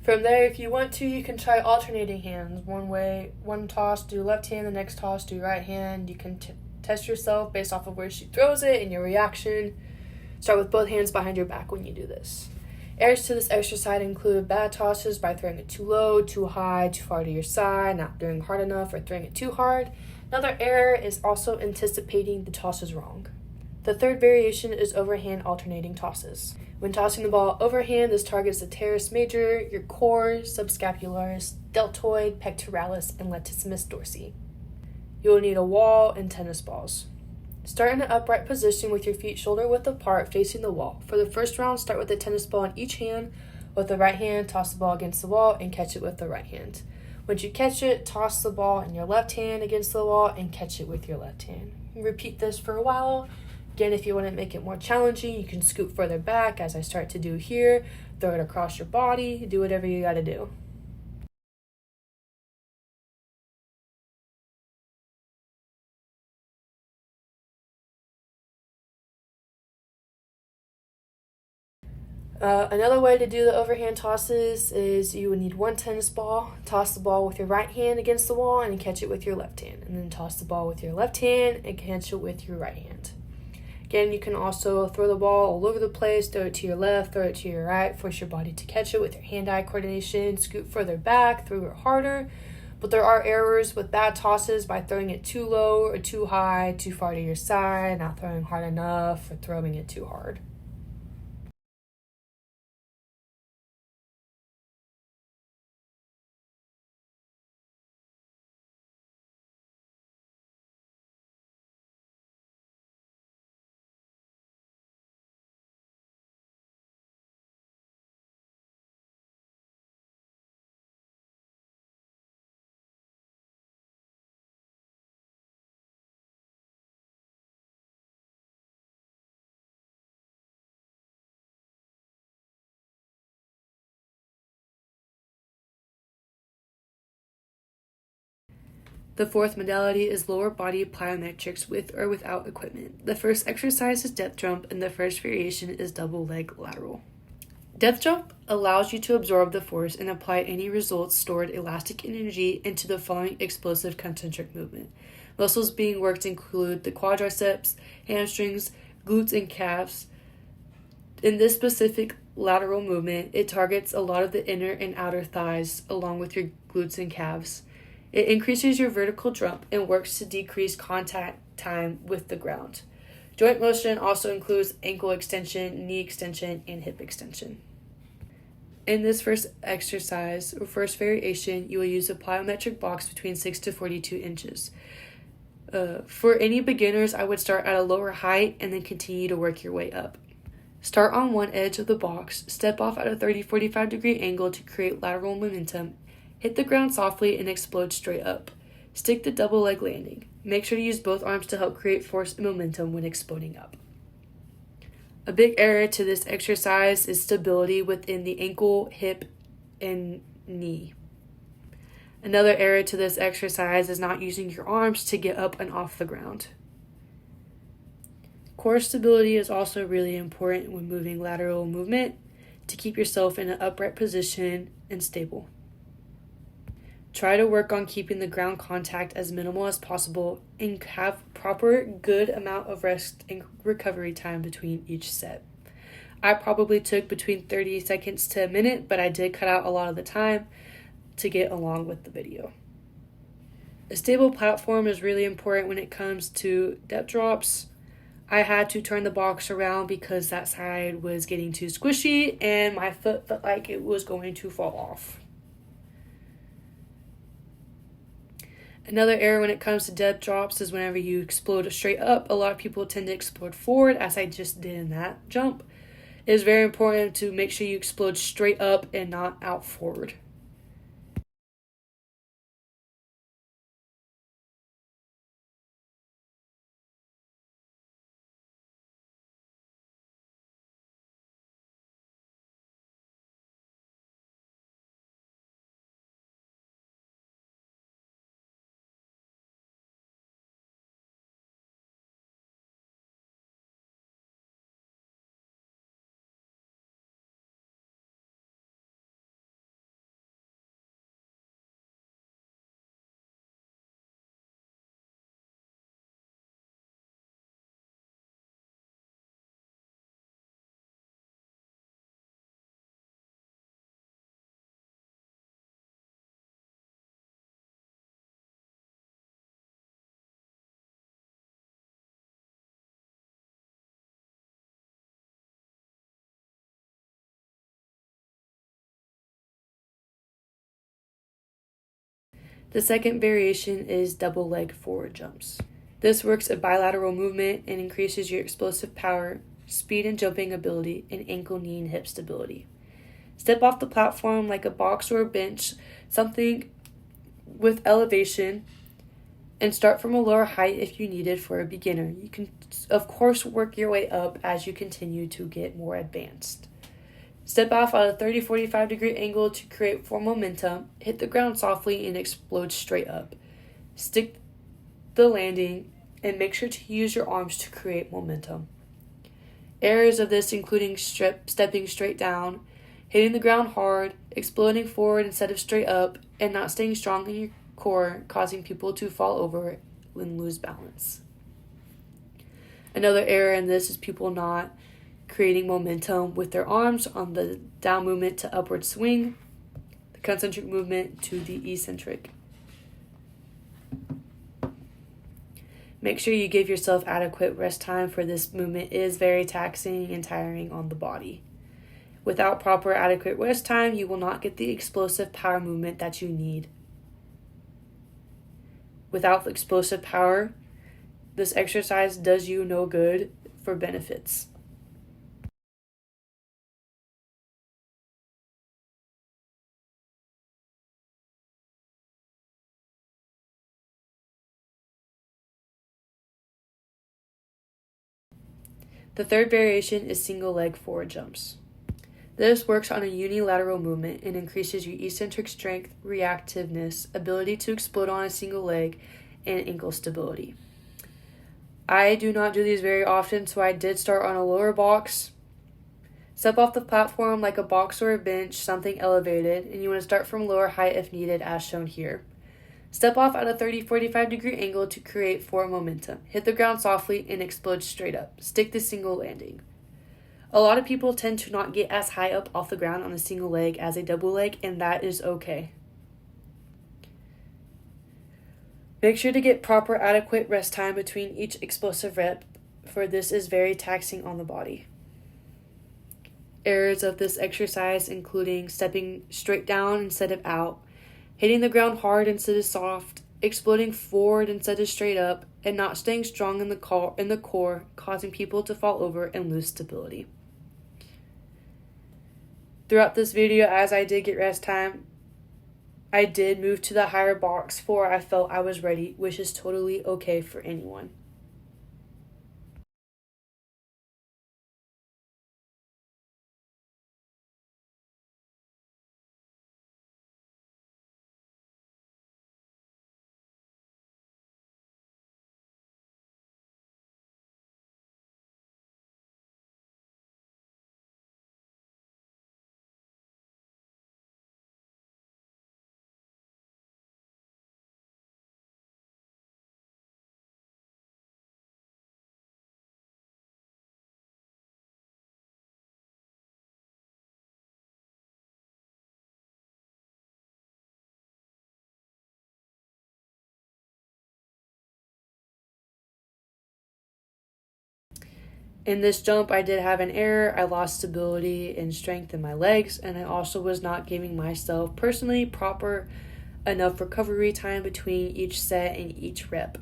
From there, if you want to, you can try alternating hands. One toss, do left hand, the next toss, do right hand. You can test yourself based off of where she throws it and your reaction. Start with both hands behind your back when you do this. Errors to this exercise include bad tosses by throwing it too low, too high, too far to your side, not doing hard enough, or throwing it too hard. Another error is also anticipating the toss is wrong. The third variation is overhand alternating tosses. When tossing the ball overhand, this targets the teres major, your core, subscapularis, deltoid, pectoralis, and latissimus dorsi. You will need a wall and tennis balls. Start in an upright position with your feet shoulder width apart facing the wall. For the first round, start with a tennis ball in each hand. With the right hand, toss the ball against the wall and catch it with the right hand. Once you catch it, toss the ball in your left hand against the wall and catch it with your left hand. Repeat this for a while. Again, if you want to make it more challenging, you can scoot further back as I start to do here. Throw it across your body. Do whatever you got to do. Another way to do the overhand tosses is you would need one tennis ball. Toss the ball with your right hand against the wall and catch it with your left hand. And then toss the ball with your left hand and catch it with your right hand. Again, you can also throw the ball all over the place, throw it to your left, throw it to your right, force your body to catch it with your hand-eye coordination, scoot further back, throw it harder. But there are errors with bad tosses by throwing it too low or too high, too far to your side, not throwing hard enough, or throwing it too hard. The fourth modality is lower body plyometrics with or without equipment. The first exercise is depth jump, and the first variation is double leg lateral. Depth jump allows you to absorb the force and apply any results stored elastic energy into the following explosive concentric movement. Muscles being worked include the quadriceps, hamstrings, glutes, and calves. In this specific lateral movement, it targets a lot of the inner and outer thighs along with your glutes and calves. It increases your vertical jump and works to decrease contact time with the ground. Joint motion also includes ankle extension, knee extension, and hip extension. In this first exercise, or first variation, you will use a plyometric box between 6 to 42 inches. For any beginners, I would start at a lower height and then continue to work your way up. Start on one edge of the box, step off at a 30-45 degree angle to create lateral momentum, hit the ground softly and explode straight up. Stick the double leg landing. Make sure to use both arms to help create force and momentum when exploding up. A big error to this exercise is stability within the ankle, hip, and knee. Another error to this exercise is not using your arms to get up and off the ground. Core stability is also really important when moving lateral movement to keep yourself in an upright position and stable. Try to work on keeping the ground contact as minimal as possible and have proper good amount of rest and recovery time between each set. I probably took between 30 seconds to a minute, but I did cut out a lot of the time to get along with the video. A stable platform is really important when it comes to depth drops. I had to turn the box around because that side was getting too squishy and my foot felt like it was going to fall off. Another error when it comes to depth drops is whenever you explode straight up, a lot of people tend to explode forward, as I just did in that jump. It is very important to make sure you explode straight up and not out forward. The second variation is double leg forward jumps. This works a bilateral movement and increases your explosive power, speed and jumping ability, and ankle, knee, and hip stability. Step off the platform like a box or a bench, something with elevation, and start from a lower height if you need it for a beginner. You can, of course, work your way up as you continue to get more advanced. Step off at a 30-45 degree angle to create for momentum, hit the ground softly and explode straight up. Stick the landing and make sure to use your arms to create momentum. Errors of this including stepping straight down, hitting the ground hard, exploding forward instead of straight up, and not staying strong in your core, causing people to fall over and lose balance. Another error in this is people not creating momentum with their arms on the down movement to upward swing, the concentric movement to the eccentric. Make sure you give yourself adequate rest time, for this movement is very taxing and tiring on the body. Without proper adequate rest time, you will not get the explosive power movement that you need. Without explosive power, this exercise does you no good for benefits. The third variation is single leg forward jumps. This works on a unilateral movement and increases your eccentric strength, reactiveness, ability to explode on a single leg, and ankle stability. I do not do these very often, so I did start on a lower box. Step off the platform like a box or a bench, something elevated, and you want to start from lower height if needed, as shown here. Step off at a 30-45 degree angle to create forward momentum. Hit the ground softly and explode straight up. Stick to single landing. A lot of people tend to not get as high up off the ground on a single leg as a double leg, and that is okay. Make sure to get proper adequate rest time between each explosive rep, for this is very taxing on the body. Errors of this exercise including stepping straight down instead of out, hitting the ground hard instead of soft, exploding forward instead of straight up, and not staying strong in the core, causing people to fall over and lose stability. Throughout this video, as I did get rest time, I did move to the higher box for I felt I was ready, which is totally okay for anyone. In this jump, I did have an error. I lost stability and strength in my legs, and I also was not giving myself personally proper enough recovery time between each set and each rep.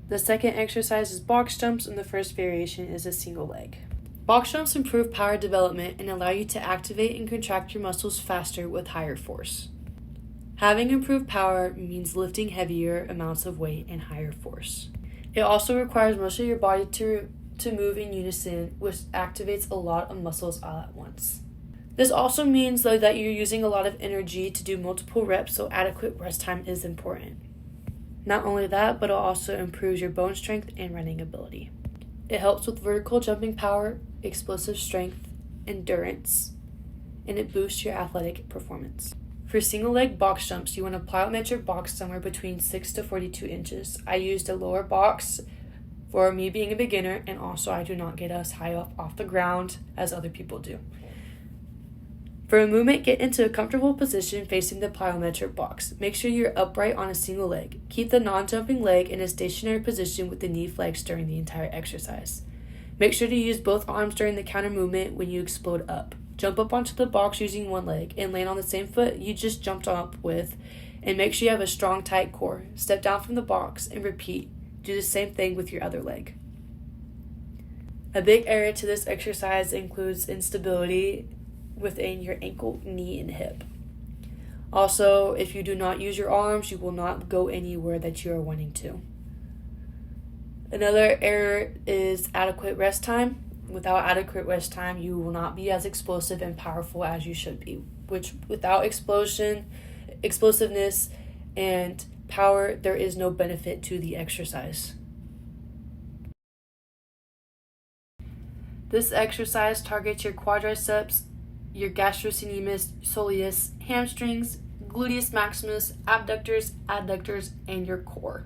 The second exercise is box jumps, and the first variation is a single leg. Box jumps improve power development and allow you to activate and contract your muscles faster with higher force. Having improved power means lifting heavier amounts of weight and higher force. It also requires most of your body to move in unison, which activates a lot of muscles all at once. This also means, though, that you're using a lot of energy to do multiple reps, so adequate rest time is important. Not only that, but it also improves your bone strength and running ability. It helps with vertical jumping power, explosive strength, endurance, and it boosts your athletic performance. For single leg box jumps, you want a plyometric box somewhere between 6 to 42 inches. I used a lower box for me being a beginner, and also I do not get as high up off the ground as other people do. For a movement, get into a comfortable position facing the plyometric box. Make sure you're upright on a single leg. Keep the non-jumping leg in a stationary position with the knee flexed during the entire exercise. Make sure to use both arms during the counter movement when you explode up. Jump up onto the box using one leg and land on the same foot you just jumped up with, and make sure you have a strong, tight core. Step down from the box and repeat. Do the same thing with your other leg. A big area to this exercise includes instability within your ankle, knee, and hip. Also, if you do not use your arms, you will not go anywhere that you are wanting to. Another error is adequate rest time. Without adequate rest time, you will not be as explosive and powerful as you should be, which without explosiveness, and power, there is no benefit to the exercise. This exercise targets your quadriceps, your gastrocnemius soleus, hamstrings, gluteus maximus, abductors, adductors, and your core.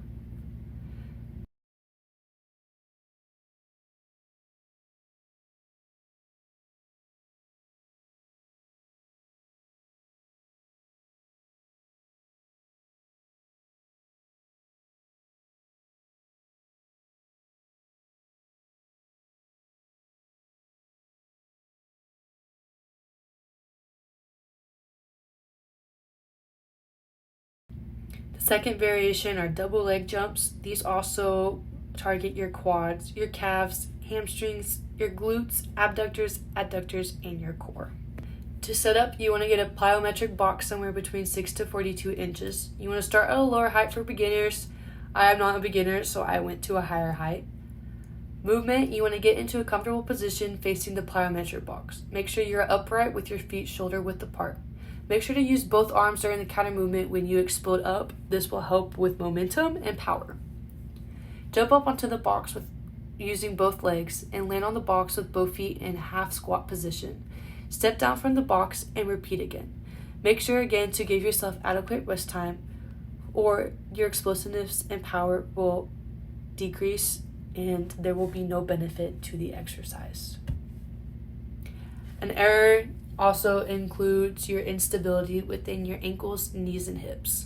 The second variation are double leg jumps. These also target your quads, your calves, hamstrings, your glutes, abductors, adductors, and your core. To set up, you want to get a plyometric box somewhere between 6 to 42 inches. You want to start at a lower height for beginners. I am not a beginner, so I went to a higher height. Movement, you want to get into a comfortable position facing the plyometric box. Make sure you're upright with your feet shoulder width apart. Make sure to use both arms during the counter movement when you explode up. This will help with momentum and power. Jump up onto the box with using both legs and land on the box with both feet in half squat position. Step down from the box and repeat again. Make sure again to give yourself adequate rest time or your explosiveness and power will decrease and there will be no benefit to the exercise. An error also includes your instability within your ankles, knees, and hips.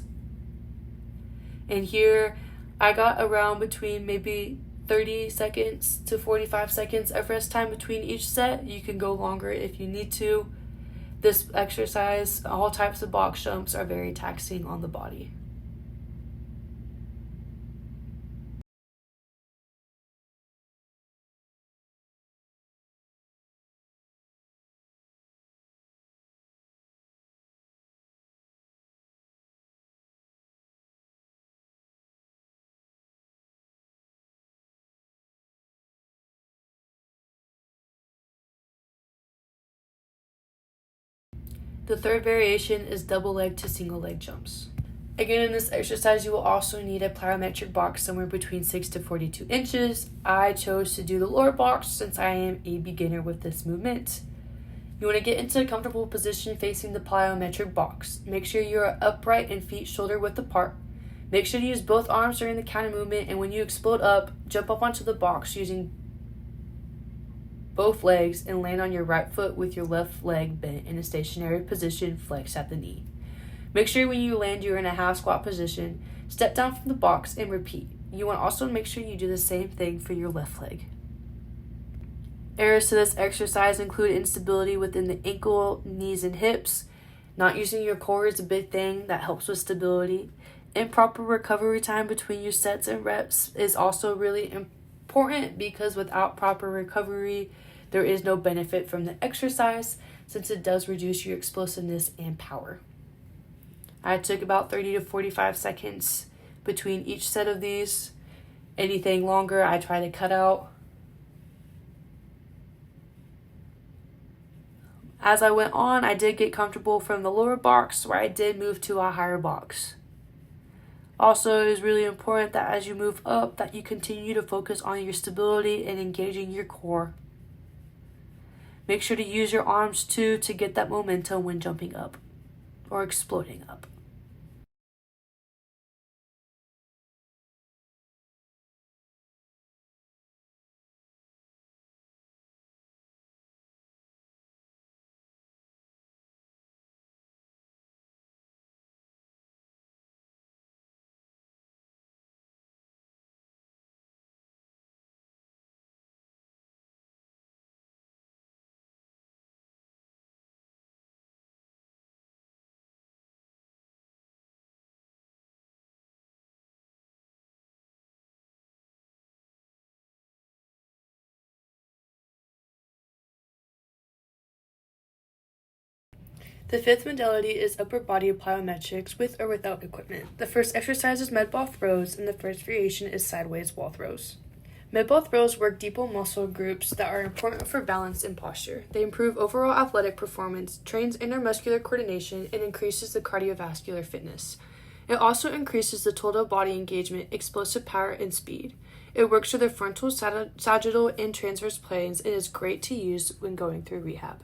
And here I got around between maybe 30 seconds to 45 seconds of rest time between each set. You can go longer if you need to. This exercise, all types of box jumps are very taxing on the body. The third variation is double leg to single leg jumps. Again, in this exercise, you will also need a plyometric box somewhere between 6 to 42 inches. I chose to do the lower box since I am a beginner with this movement. You want to get into a comfortable position facing the plyometric box. Make sure you are upright and feet shoulder width apart. Make sure to use both arms during the counter movement, and when you explode up, jump up onto the box using both legs and land on your right foot with your left leg bent in a stationary position, flexed at the knee. Make sure when you land, you're in a half squat position. Step down from the box and repeat. You want to also make sure you do the same thing for your left leg. Errors to this exercise include instability within the ankle, knees, and hips. Not using your core is a big thing that helps with stability. Improper recovery time between your sets and reps is also really important because without proper recovery, there is no benefit from the exercise since it does reduce your explosiveness and power. I took about 30 to 45 seconds between each set of these. Anything longer, I try to cut out. As I went on, I did get comfortable from the lower box where I did move to a higher box. Also, it is really important that as you move up, that you continue to focus on your stability and engaging your core. Make sure to use your arms too to get that momentum when jumping up or exploding up. The fifth modality is upper body plyometrics with or without equipment. The first exercise is med ball throws, and the first variation is sideways wall throws. Med ball throws work deeper muscle groups that are important for balance and posture. They improve overall athletic performance, trains intermuscular coordination, and increases the cardiovascular fitness. It also increases the total body engagement, explosive power, and speed. It works through the frontal, sagittal, and transverse planes and is great to use when going through rehab.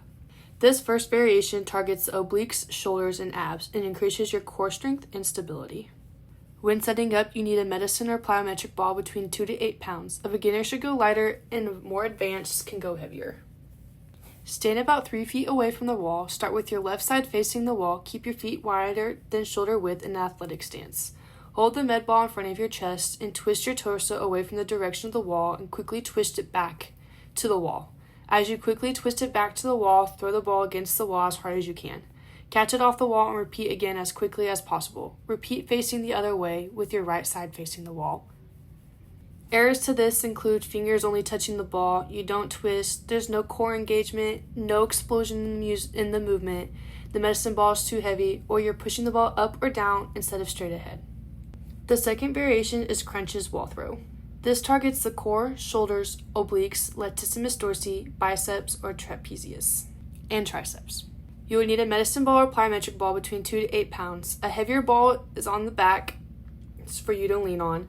This first variation targets the obliques, shoulders, and abs and increases your core strength and stability. When setting up, you need a medicine or plyometric ball between 2 to 8 pounds. A beginner should go lighter and more advanced can go heavier. Stand about 3 feet away from the wall. Start with your left side facing the wall. Keep your feet wider than shoulder width in an athletic stance. Hold the med ball in front of your chest and twist your torso away from the direction of the wall and quickly twist it back to the wall. As you quickly twist it back to the wall, throw the ball against the wall as hard as you can. Catch it off the wall and repeat again as quickly as possible. Repeat facing the other way with your right side facing the wall. Errors to this include fingers only touching the ball, you don't twist, there's no core engagement, no explosion in the movement, the medicine ball is too heavy, or you're pushing the ball up or down instead of straight ahead. The second variation is crunches wall throw. This targets the core, shoulders, obliques, latissimus dorsi, biceps, or trapezius, and triceps. You will need a medicine ball or plyometric ball between 2 to 8 pounds. A heavier ball is on the back for you to lean on,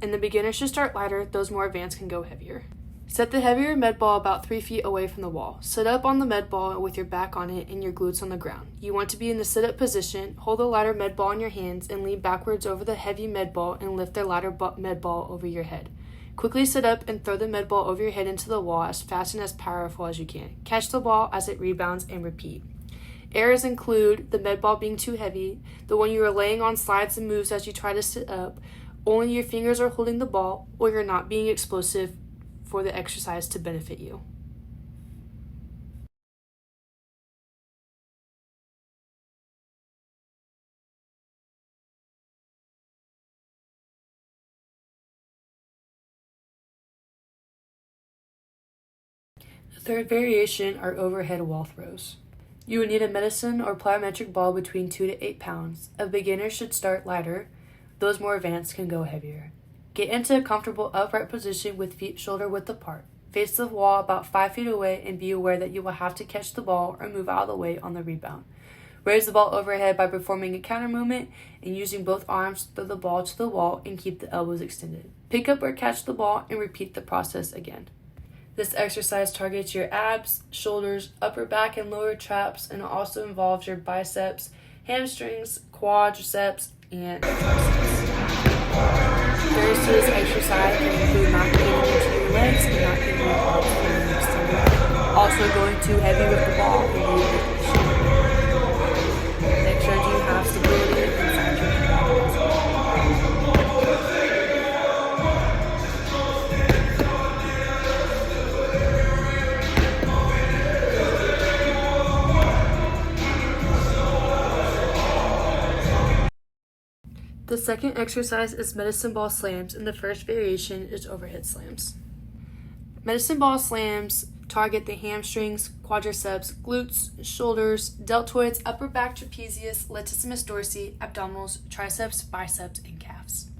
and the beginner should start lighter, those more advanced can go heavier. Set the heavier med ball about 3 feet away from the wall. Sit up on the med ball with your back on it and your glutes on the ground. You want to be in the sit-up position, hold the lighter med ball in your hands, and lean backwards over the heavy med ball and lift the lighter med ball over your head. Quickly sit up and throw the med ball over your head into the wall as fast and as powerful as you can. Catch the ball as it rebounds and repeat. Errors include the med ball being too heavy, the one you are laying on slides and moves as you try to sit up, only your fingers are holding the ball, or you're not being explosive for the exercise to benefit you. The third variation are overhead wall throws. You would need a medicine or plyometric ball between 2 to 8 pounds. A beginner should start lighter. Those more advanced can go heavier. Get into a comfortable upright position with feet shoulder width apart. Face the wall about 5 feet away and be aware that you will have to catch the ball or move out of the way on the rebound. Raise the ball overhead by performing a counter movement and using both arms, throw the ball to the wall and keep the elbows extended. Pick up or catch the ball and repeat the process again. This exercise targets your abs, shoulders, upper back and lower traps, and also involves your biceps, hamstrings, quadriceps, and triceps. Various to this exercise can include not getting into your legs and not getting your arms fully extended. Also going too heavy with the ball and moving. Make sure you have stability inside your body. The second exercise is medicine ball slams, and the first variation is overhead slams. Medicine ball slams target the hamstrings, quadriceps, glutes, shoulders, deltoids, upper back trapezius, latissimus dorsi, abdominals, triceps, biceps, and calves.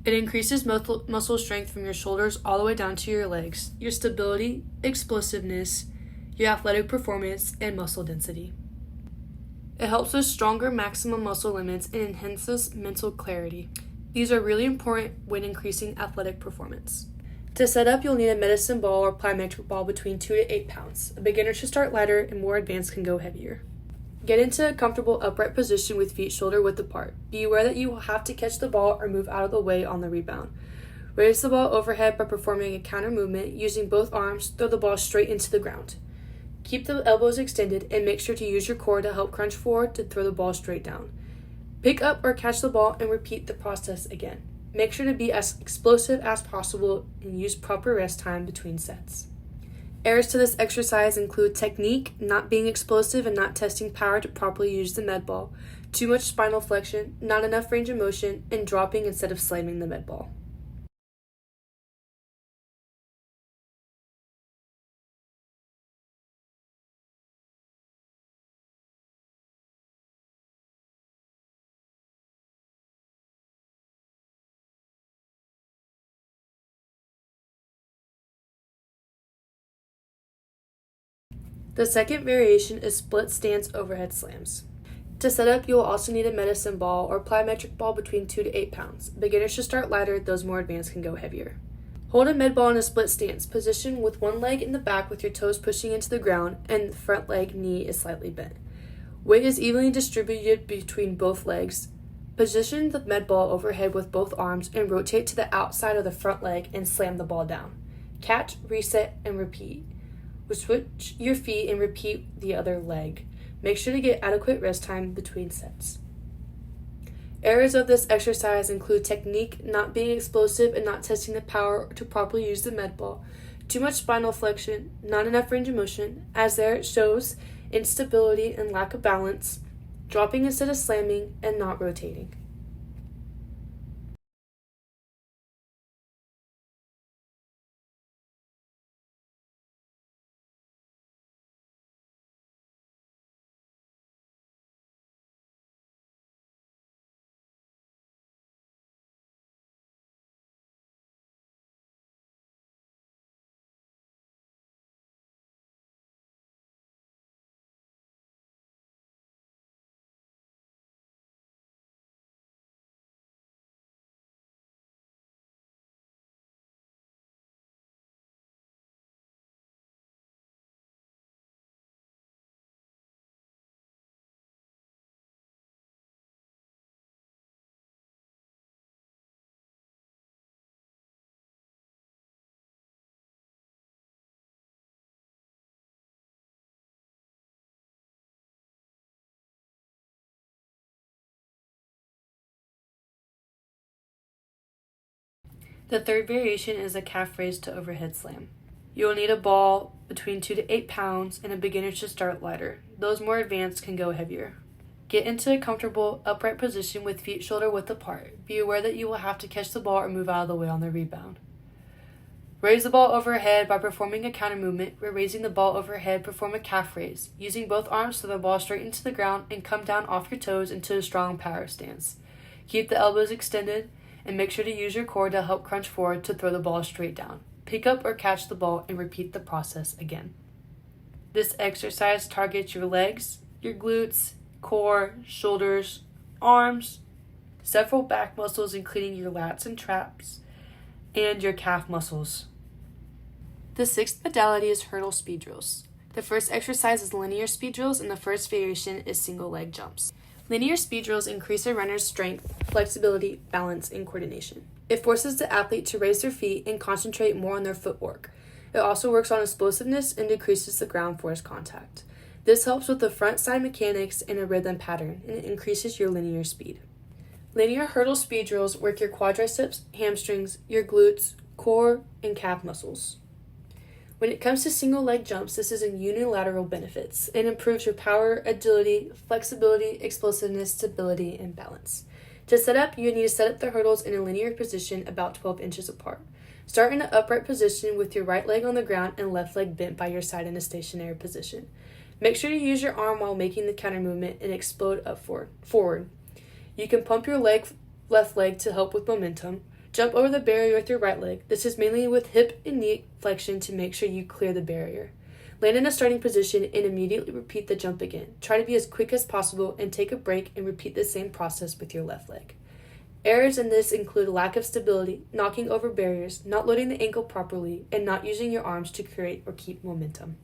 It increases muscle strength from your shoulders all the way down to your legs, your stability, explosiveness, your athletic performance, and muscle density. It helps with stronger maximum muscle limits and enhances mental clarity. These are really important when increasing athletic performance. To set up, you'll need a medicine ball or plyometric ball between 2 to 8 pounds. A beginner should start lighter and more advanced can go heavier. Get into a comfortable upright position with feet shoulder width apart. Be aware that you will have to catch the ball or move out of the way on the rebound. Raise the ball overhead by performing a counter movement. Using both arms, throw the ball straight into the ground. Keep the elbows extended and make sure to use your core to help crunch forward to throw the ball straight down. Pick up or catch the ball and repeat the process again. Make sure to be as explosive as possible and use proper rest time between sets. Errors to this exercise include technique, not being explosive and not testing power to properly use the med ball, too much spinal flexion, not enough range of motion, and dropping instead of slamming the med ball. The second variation is split stance overhead slams. To set up, you will also need a medicine ball or plyometric ball between 2 to 8 pounds. Beginners should start lighter, those more advanced can go heavier. Hold a med ball in a split stance, position with one leg in the back with your toes pushing into the ground and the front leg knee is slightly bent. Weight is evenly distributed between both legs. Position the med ball overhead with both arms and rotate to the outside of the front leg and slam the ball down. Catch, reset, and repeat. Switch your feet and repeat the other leg. Make sure to get adequate rest time between sets. Errors of this exercise include technique, not being explosive and not testing the power to properly use the med ball, too much spinal flexion, not enough range of motion, as there it shows instability and lack of balance, dropping instead of slamming, and not rotating. The third variation is a calf raise to overhead slam. You will need a ball between 2 to 8 pounds and a beginner should start lighter. Those more advanced can go heavier. Get into a comfortable, upright position with feet shoulder width apart. Be aware that you will have to catch the ball or move out of the way on the rebound. Raise the ball overhead by performing a counter movement. Where raising the ball overhead, perform a calf raise, using both arms to throw the ball straight into the ground and come down off your toes into a strong power stance. Keep the elbows extended and make sure to use your core to help crunch forward to throw the ball straight down. Pick up or catch the ball and repeat the process again. This exercise targets your legs, your glutes, core, shoulders, arms, several back muscles including your lats and traps, and your calf muscles. The sixth modality is hurdle speed drills. The first exercise is linear speed drills and the first variation is single leg jumps. Linear speed drills increase a runner's strength, flexibility, balance, and coordination. It forces the athlete to raise their feet and concentrate more on their footwork. It also works on explosiveness and decreases the ground force contact. This helps with the front side mechanics and a rhythm pattern, and it increases your linear speed. Linear hurdle speed drills work your quadriceps, hamstrings, your glutes, core, and calf muscles. When it comes to single leg jumps, this is a unilateral benefits. It improves your power, agility, flexibility, explosiveness, stability, and balance. To set up, you need to set up the hurdles in a linear position about 12 inches apart. Start in an upright position with your right leg on the ground and left leg bent by your side in a stationary position. Make sure to use your arm while making the counter movement and explode up forward. You can pump your left leg to help with momentum. Jump over the barrier with your right leg. This is mainly with hip and knee flexion to make sure you clear the barrier. Land in a starting position and immediately repeat the jump again. Try to be as quick as possible and take a break and repeat the same process with your left leg. Errors in this include lack of stability, knocking over barriers, not loading the ankle properly, and not using your arms to create or keep momentum.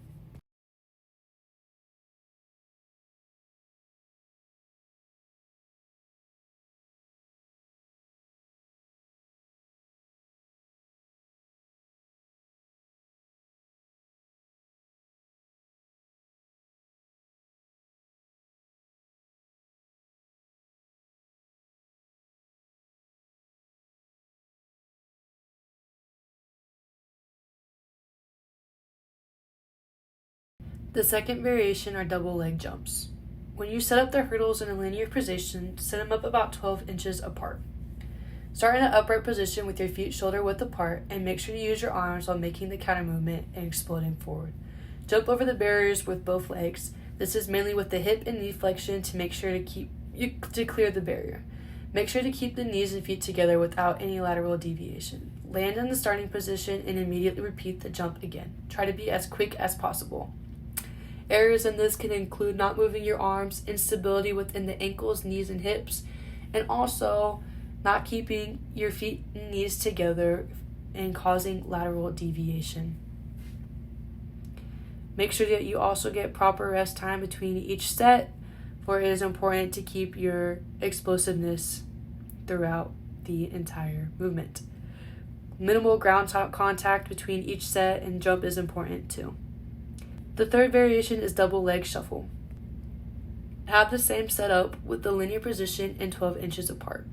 The second variation are double leg jumps. When you set up the hurdles in a linear position, set them up about 12 inches apart. Start in an upright position with your feet shoulder width apart and make sure to use your arms while making the counter movement and exploding forward. Jump over the barriers with both legs. This is mainly with the hip and knee flexion to make sure to clear the barrier. Make sure to keep the knees and feet together without any lateral deviation. Land in the starting position and immediately repeat the jump again. Try to be as quick as possible. Errors in this can include not moving your arms, instability within the ankles, knees, and hips, and also not keeping your feet and knees together and causing lateral deviation. Make sure that you also get proper rest time between each set, for it is important to keep your explosiveness throughout the entire movement. Minimal ground contact between each set and jump is important too. The third variation is double leg shuffle. Have the same setup with the linear position and 12 inches apart.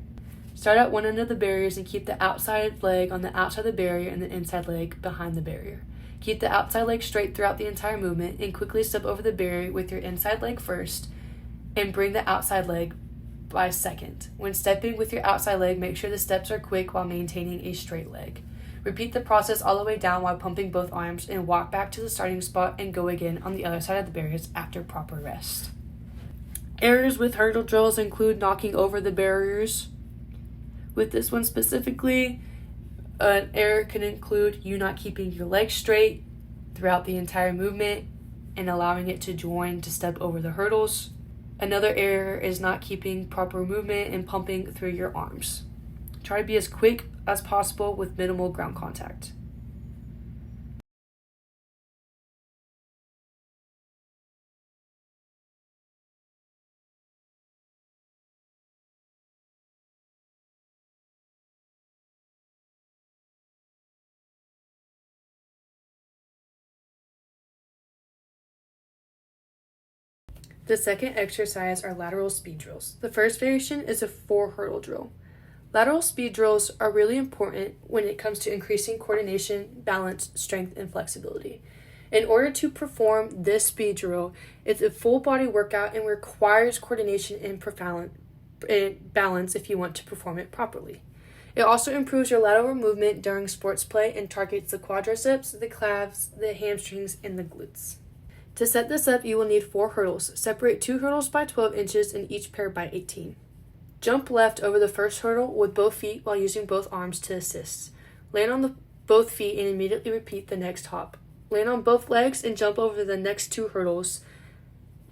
Start at one end of the barriers and keep the outside leg on the outside of the barrier and the inside leg behind the barrier. Keep the outside leg straight throughout the entire movement and quickly step over the barrier with your inside leg first and bring the outside leg by second. When stepping with your outside leg, make sure the steps are quick while maintaining a straight leg. Repeat the process all the way down while pumping both arms and walk back to the starting spot and go again on the other side of the barriers after proper rest. Errors with hurdle drills include knocking over the barriers. With this one specifically, an error can include you not keeping your legs straight throughout the entire movement and allowing it to join to step over the hurdles. Another error is not keeping proper movement and pumping through your arms. Try to be as quick as possible with minimal ground contact. The second exercise are lateral speed drills. The first variation is a 4-hurdle drill. Lateral speed drills are really important when it comes to increasing coordination, balance, strength, and flexibility. In order to perform this speed drill, it's a full body workout and requires coordination and balance if you want to perform it properly. It also improves your lateral movement during sports play and targets the quadriceps, the calves, the hamstrings, and the glutes. To set this up, you will need 4 hurdles. Separate 2 hurdles by 12 inches and each pair by 18. Jump left over the first hurdle with both feet while using both arms to assist. Land on both feet and immediately repeat the next hop. Land on both legs and jump over the next 2 hurdles.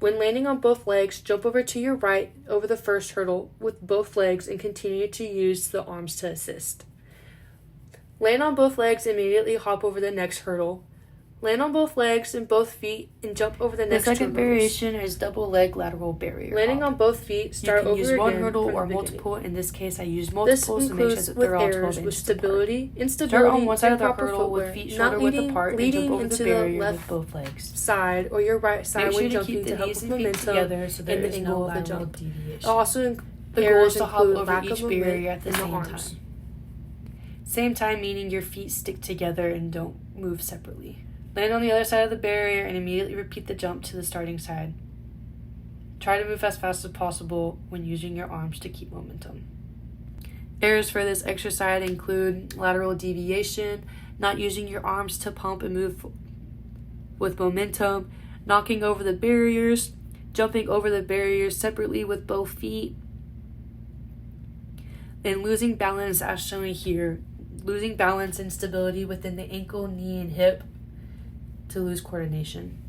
When landing on both legs, jump over to your right over the first hurdle with both legs and continue to use the arms to assist. Land on both legs and immediately hop over the next hurdle. Land on both legs and both feet and jump over the next 2 hurdles. The second variation is double leg lateral barrier. Landing on both feet, start over again. You can use one hurdle or multiple. In this case, I use multiple to make sure that they're all 12 inches stability, instability, start on one side of the hurdle with feet shoulder width apart and jump over the barrier with both legs. Side or your right side when jumping to help with momentum together so there is no lateral deviation. Also, the goal is to hop over each barrier at the same time. Same time meaning your feet stick together and don't move separately. Land on the other side of the barrier and immediately repeat the jump to the starting side. Try to move as fast as possible when using your arms to keep momentum. Errors for this exercise include lateral deviation, not using your arms to pump and move with momentum, knocking over the barriers, jumping over the barriers separately with both feet, and losing balance as shown here. Losing balance and stability within the ankle, knee, and hip to lose coordination.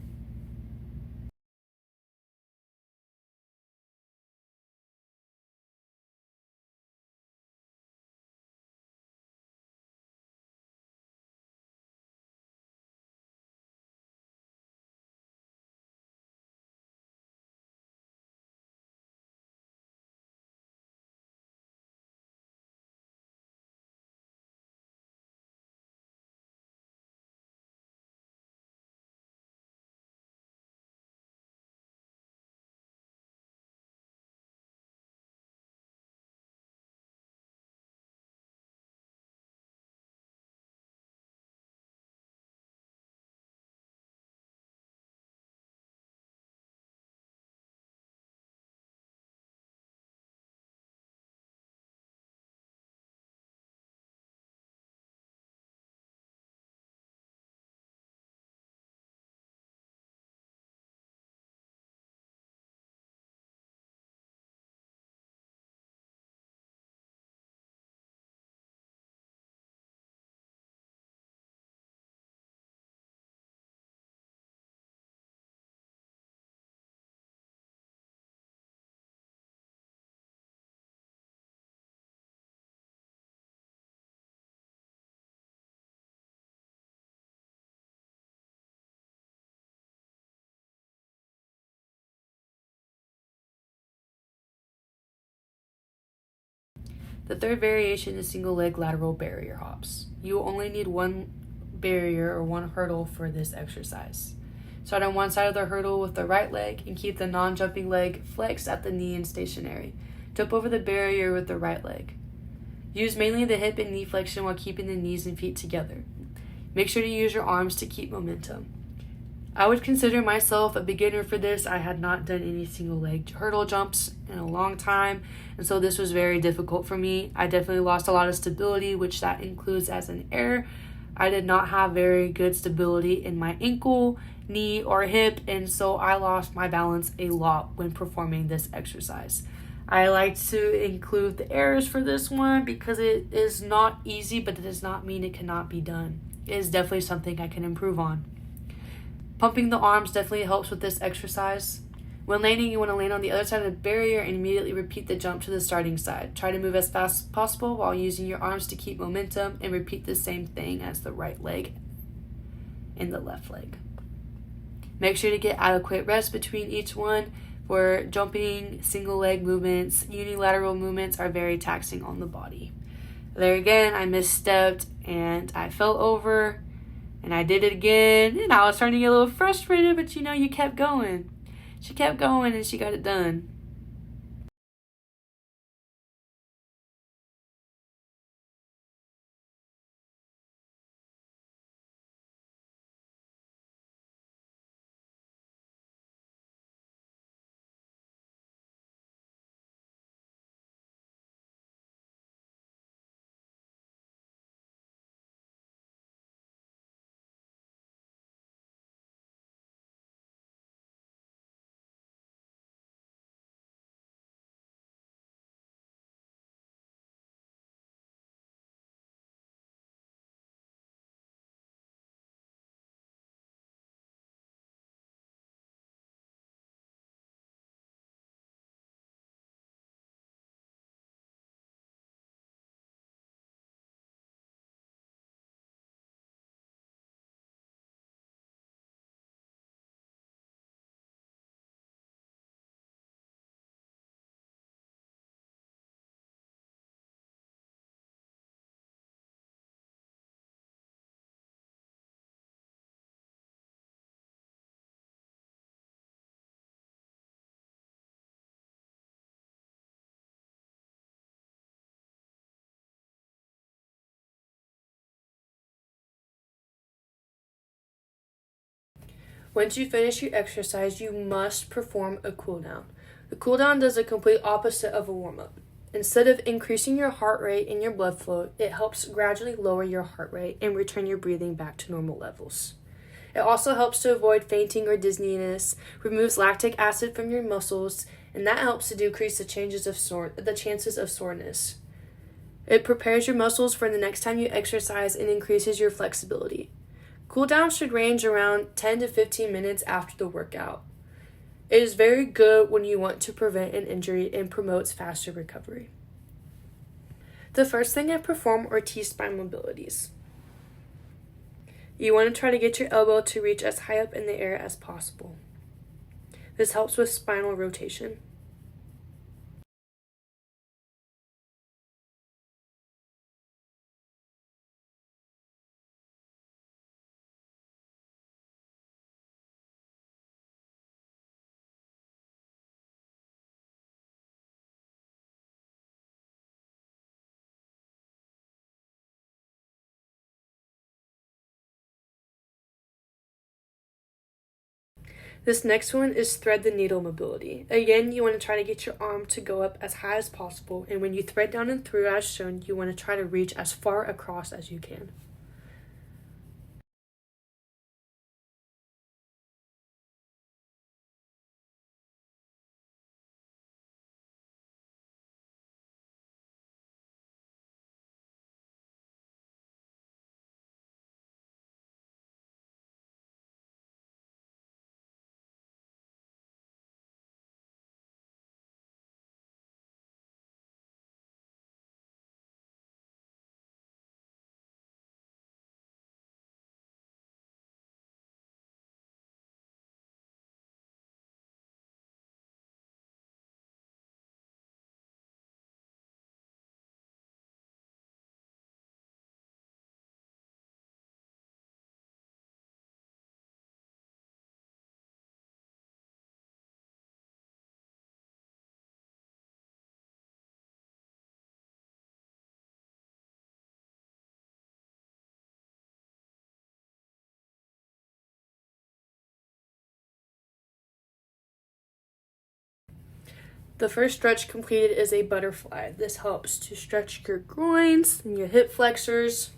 The third variation is single leg lateral barrier hops. You will only need one barrier or one hurdle for this exercise. Start on one side of the hurdle with the right leg and keep the non-jumping leg flexed at the knee and stationary. Jump over the barrier with the right leg. Use mainly the hip and knee flexion while keeping the knees and feet together. Make sure to use your arms to keep momentum. I would consider myself a beginner for this. I had not done any single leg hurdle jumps in a long time, and so this was very difficult for me. I definitely lost a lot of stability, which that includes as an error. I did not have very good stability in my ankle, knee, or hip, and so I lost my balance a lot when performing this exercise. I like to include the errors for this one because it is not easy, but it does not mean it cannot be done. It is definitely something I can improve on. Pumping the arms definitely helps with this exercise. When landing, you want to land on the other side of the barrier and immediately repeat the jump to the starting side. Try to move as fast as possible while using your arms to keep momentum, and repeat the same thing as the right leg and the left leg. Make sure to get adequate rest between each one. For jumping, single leg movements, unilateral movements are very taxing on the body. There again, I misstepped and I fell over and I did it again, and I was starting to get a little frustrated, but you kept going. She kept going and she got it done. Once you finish your exercise, you must perform a cool down. The cool down does the complete opposite of a warm-up. Instead of increasing your heart rate and your blood flow, it helps gradually lower your heart rate and return your breathing back to normal levels. It also helps to avoid fainting or dizziness, removes lactic acid from your muscles, and that helps to decrease the chances of soreness. It prepares your muscles for the next time you exercise and increases your flexibility. Cool down should range around 10 to 15 minutes after the workout. It is very good when you want to prevent an injury and promotes faster recovery. The first thing I perform are T-spine mobilities. You want to try to get your elbow to reach as high up in the air as possible. This helps with spinal rotation. This next one is thread the needle mobility. Again, you want to try to get your arm to go up as high as possible, and when you thread down and through as shown, you want to try to reach as far across as you can. The first stretch completed is a butterfly. This helps to stretch your groins and your hip flexors.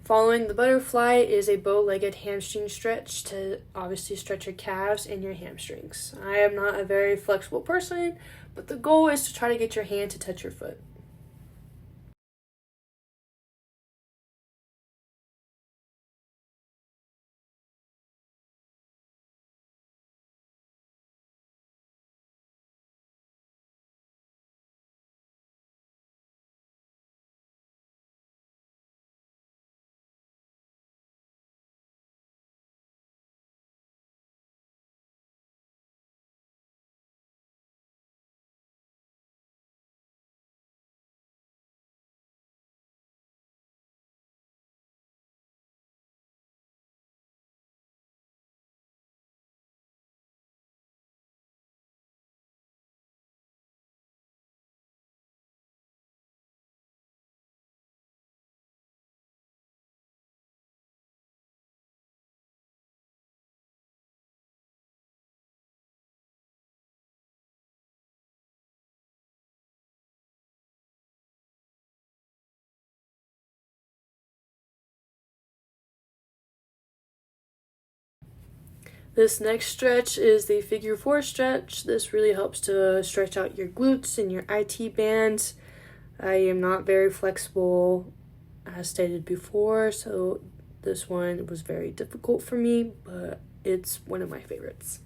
Following the butterfly is a bow-legged hamstring stretch to obviously stretch your calves and your hamstrings. I am not a very flexible person, but the goal is to try to get your hand to touch your foot. This next stretch is the figure 4 stretch. This really helps to stretch out your glutes and your IT bands. I am not very flexible, as stated before, so this one was very difficult for me, but it's one of my favorites.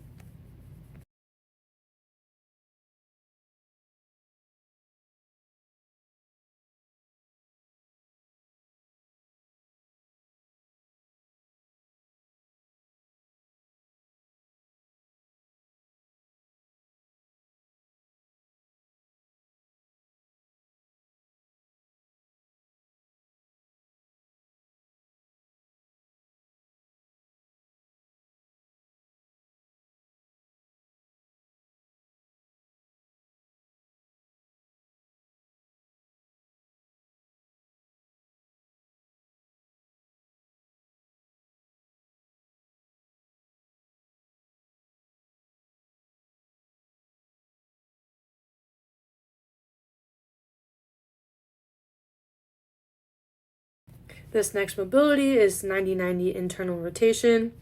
This next mobility is 90-90 internal rotation.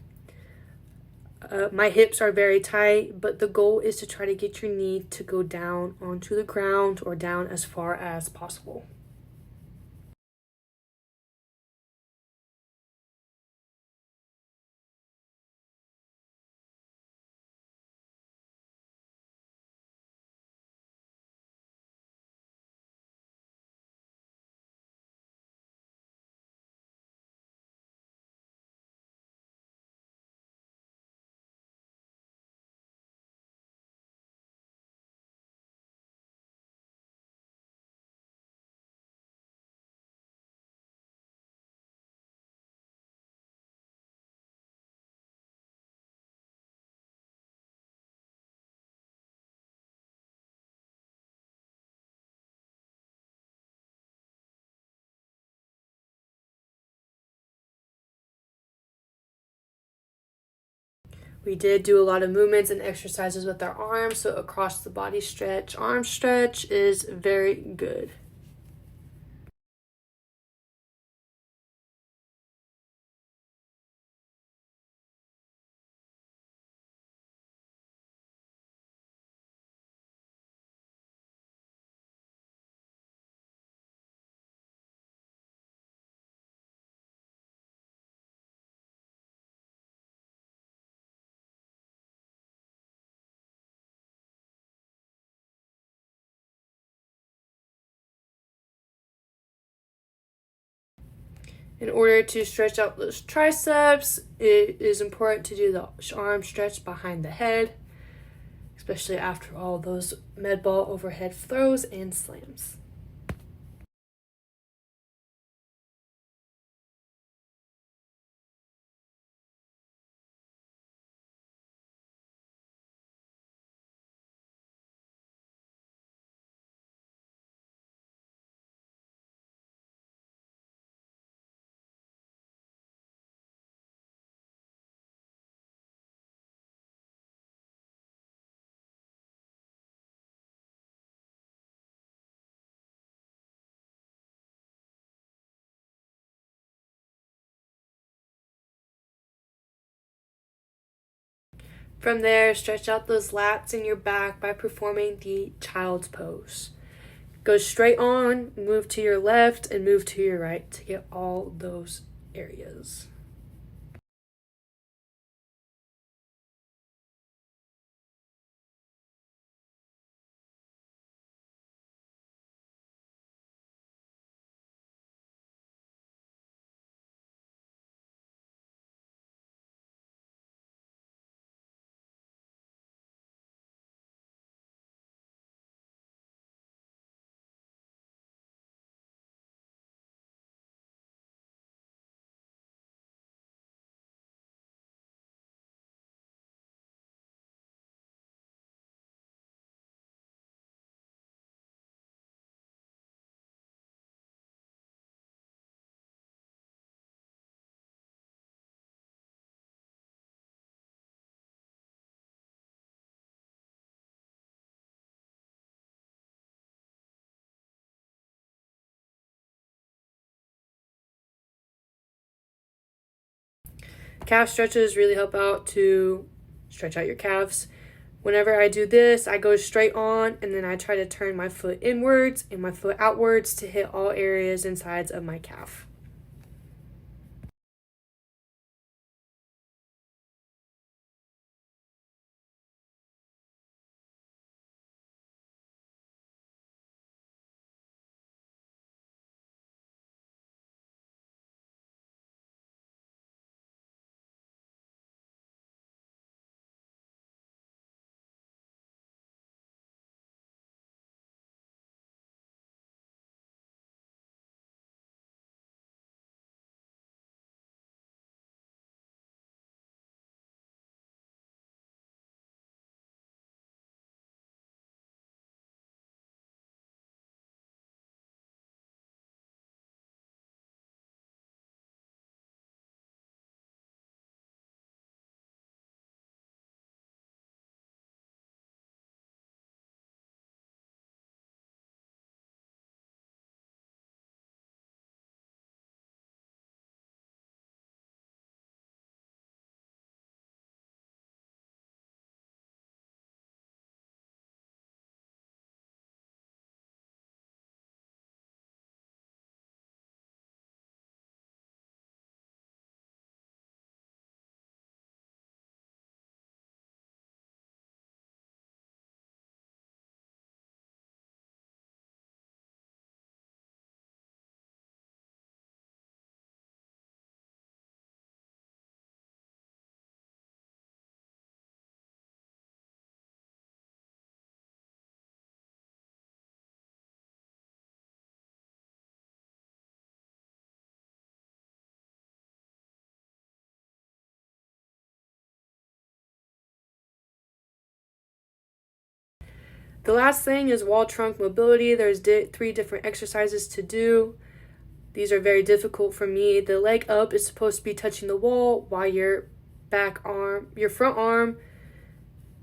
My hips are very tight, but the goal is to try to get your knee to go down onto the ground or down as far as possible. We did do a lot of movements and exercises with our arms, so across the body stretch, arm stretch is very good. In order to stretch out those triceps, it is important to do the arm stretch behind the head, especially after all those med ball overhead throws and slams. From there, stretch out those lats in your back by performing the child's pose. Go straight on, move to your left, and move to your right to get all those areas. Calf stretches really help out to stretch out your calves. Whenever I do this, I go straight on and then I try to turn my foot inwards and my foot outwards to hit all areas and sides of my calf. The last thing is wall trunk mobility. There's 3 different exercises to do. These are very difficult for me. The leg up is supposed to be touching the wall while your front arm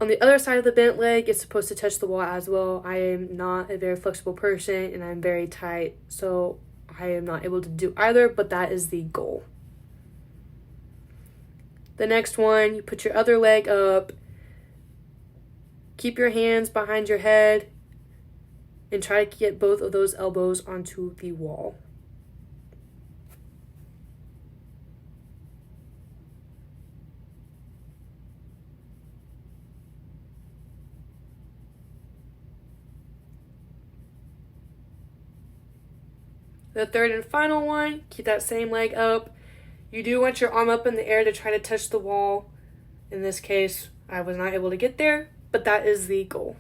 on the other side of the bent leg is supposed to touch the wall as well. I am not a very flexible person and I'm very tight, so I am not able to do either, but that is the goal. The next one, you put your other leg up, keep your hands behind your head, and try to get both of those elbows onto the wall. The third and final one, keep that same leg up. You do want your arm up in the air to try to touch the wall. In this case, I was not able to get there, but that is the goal.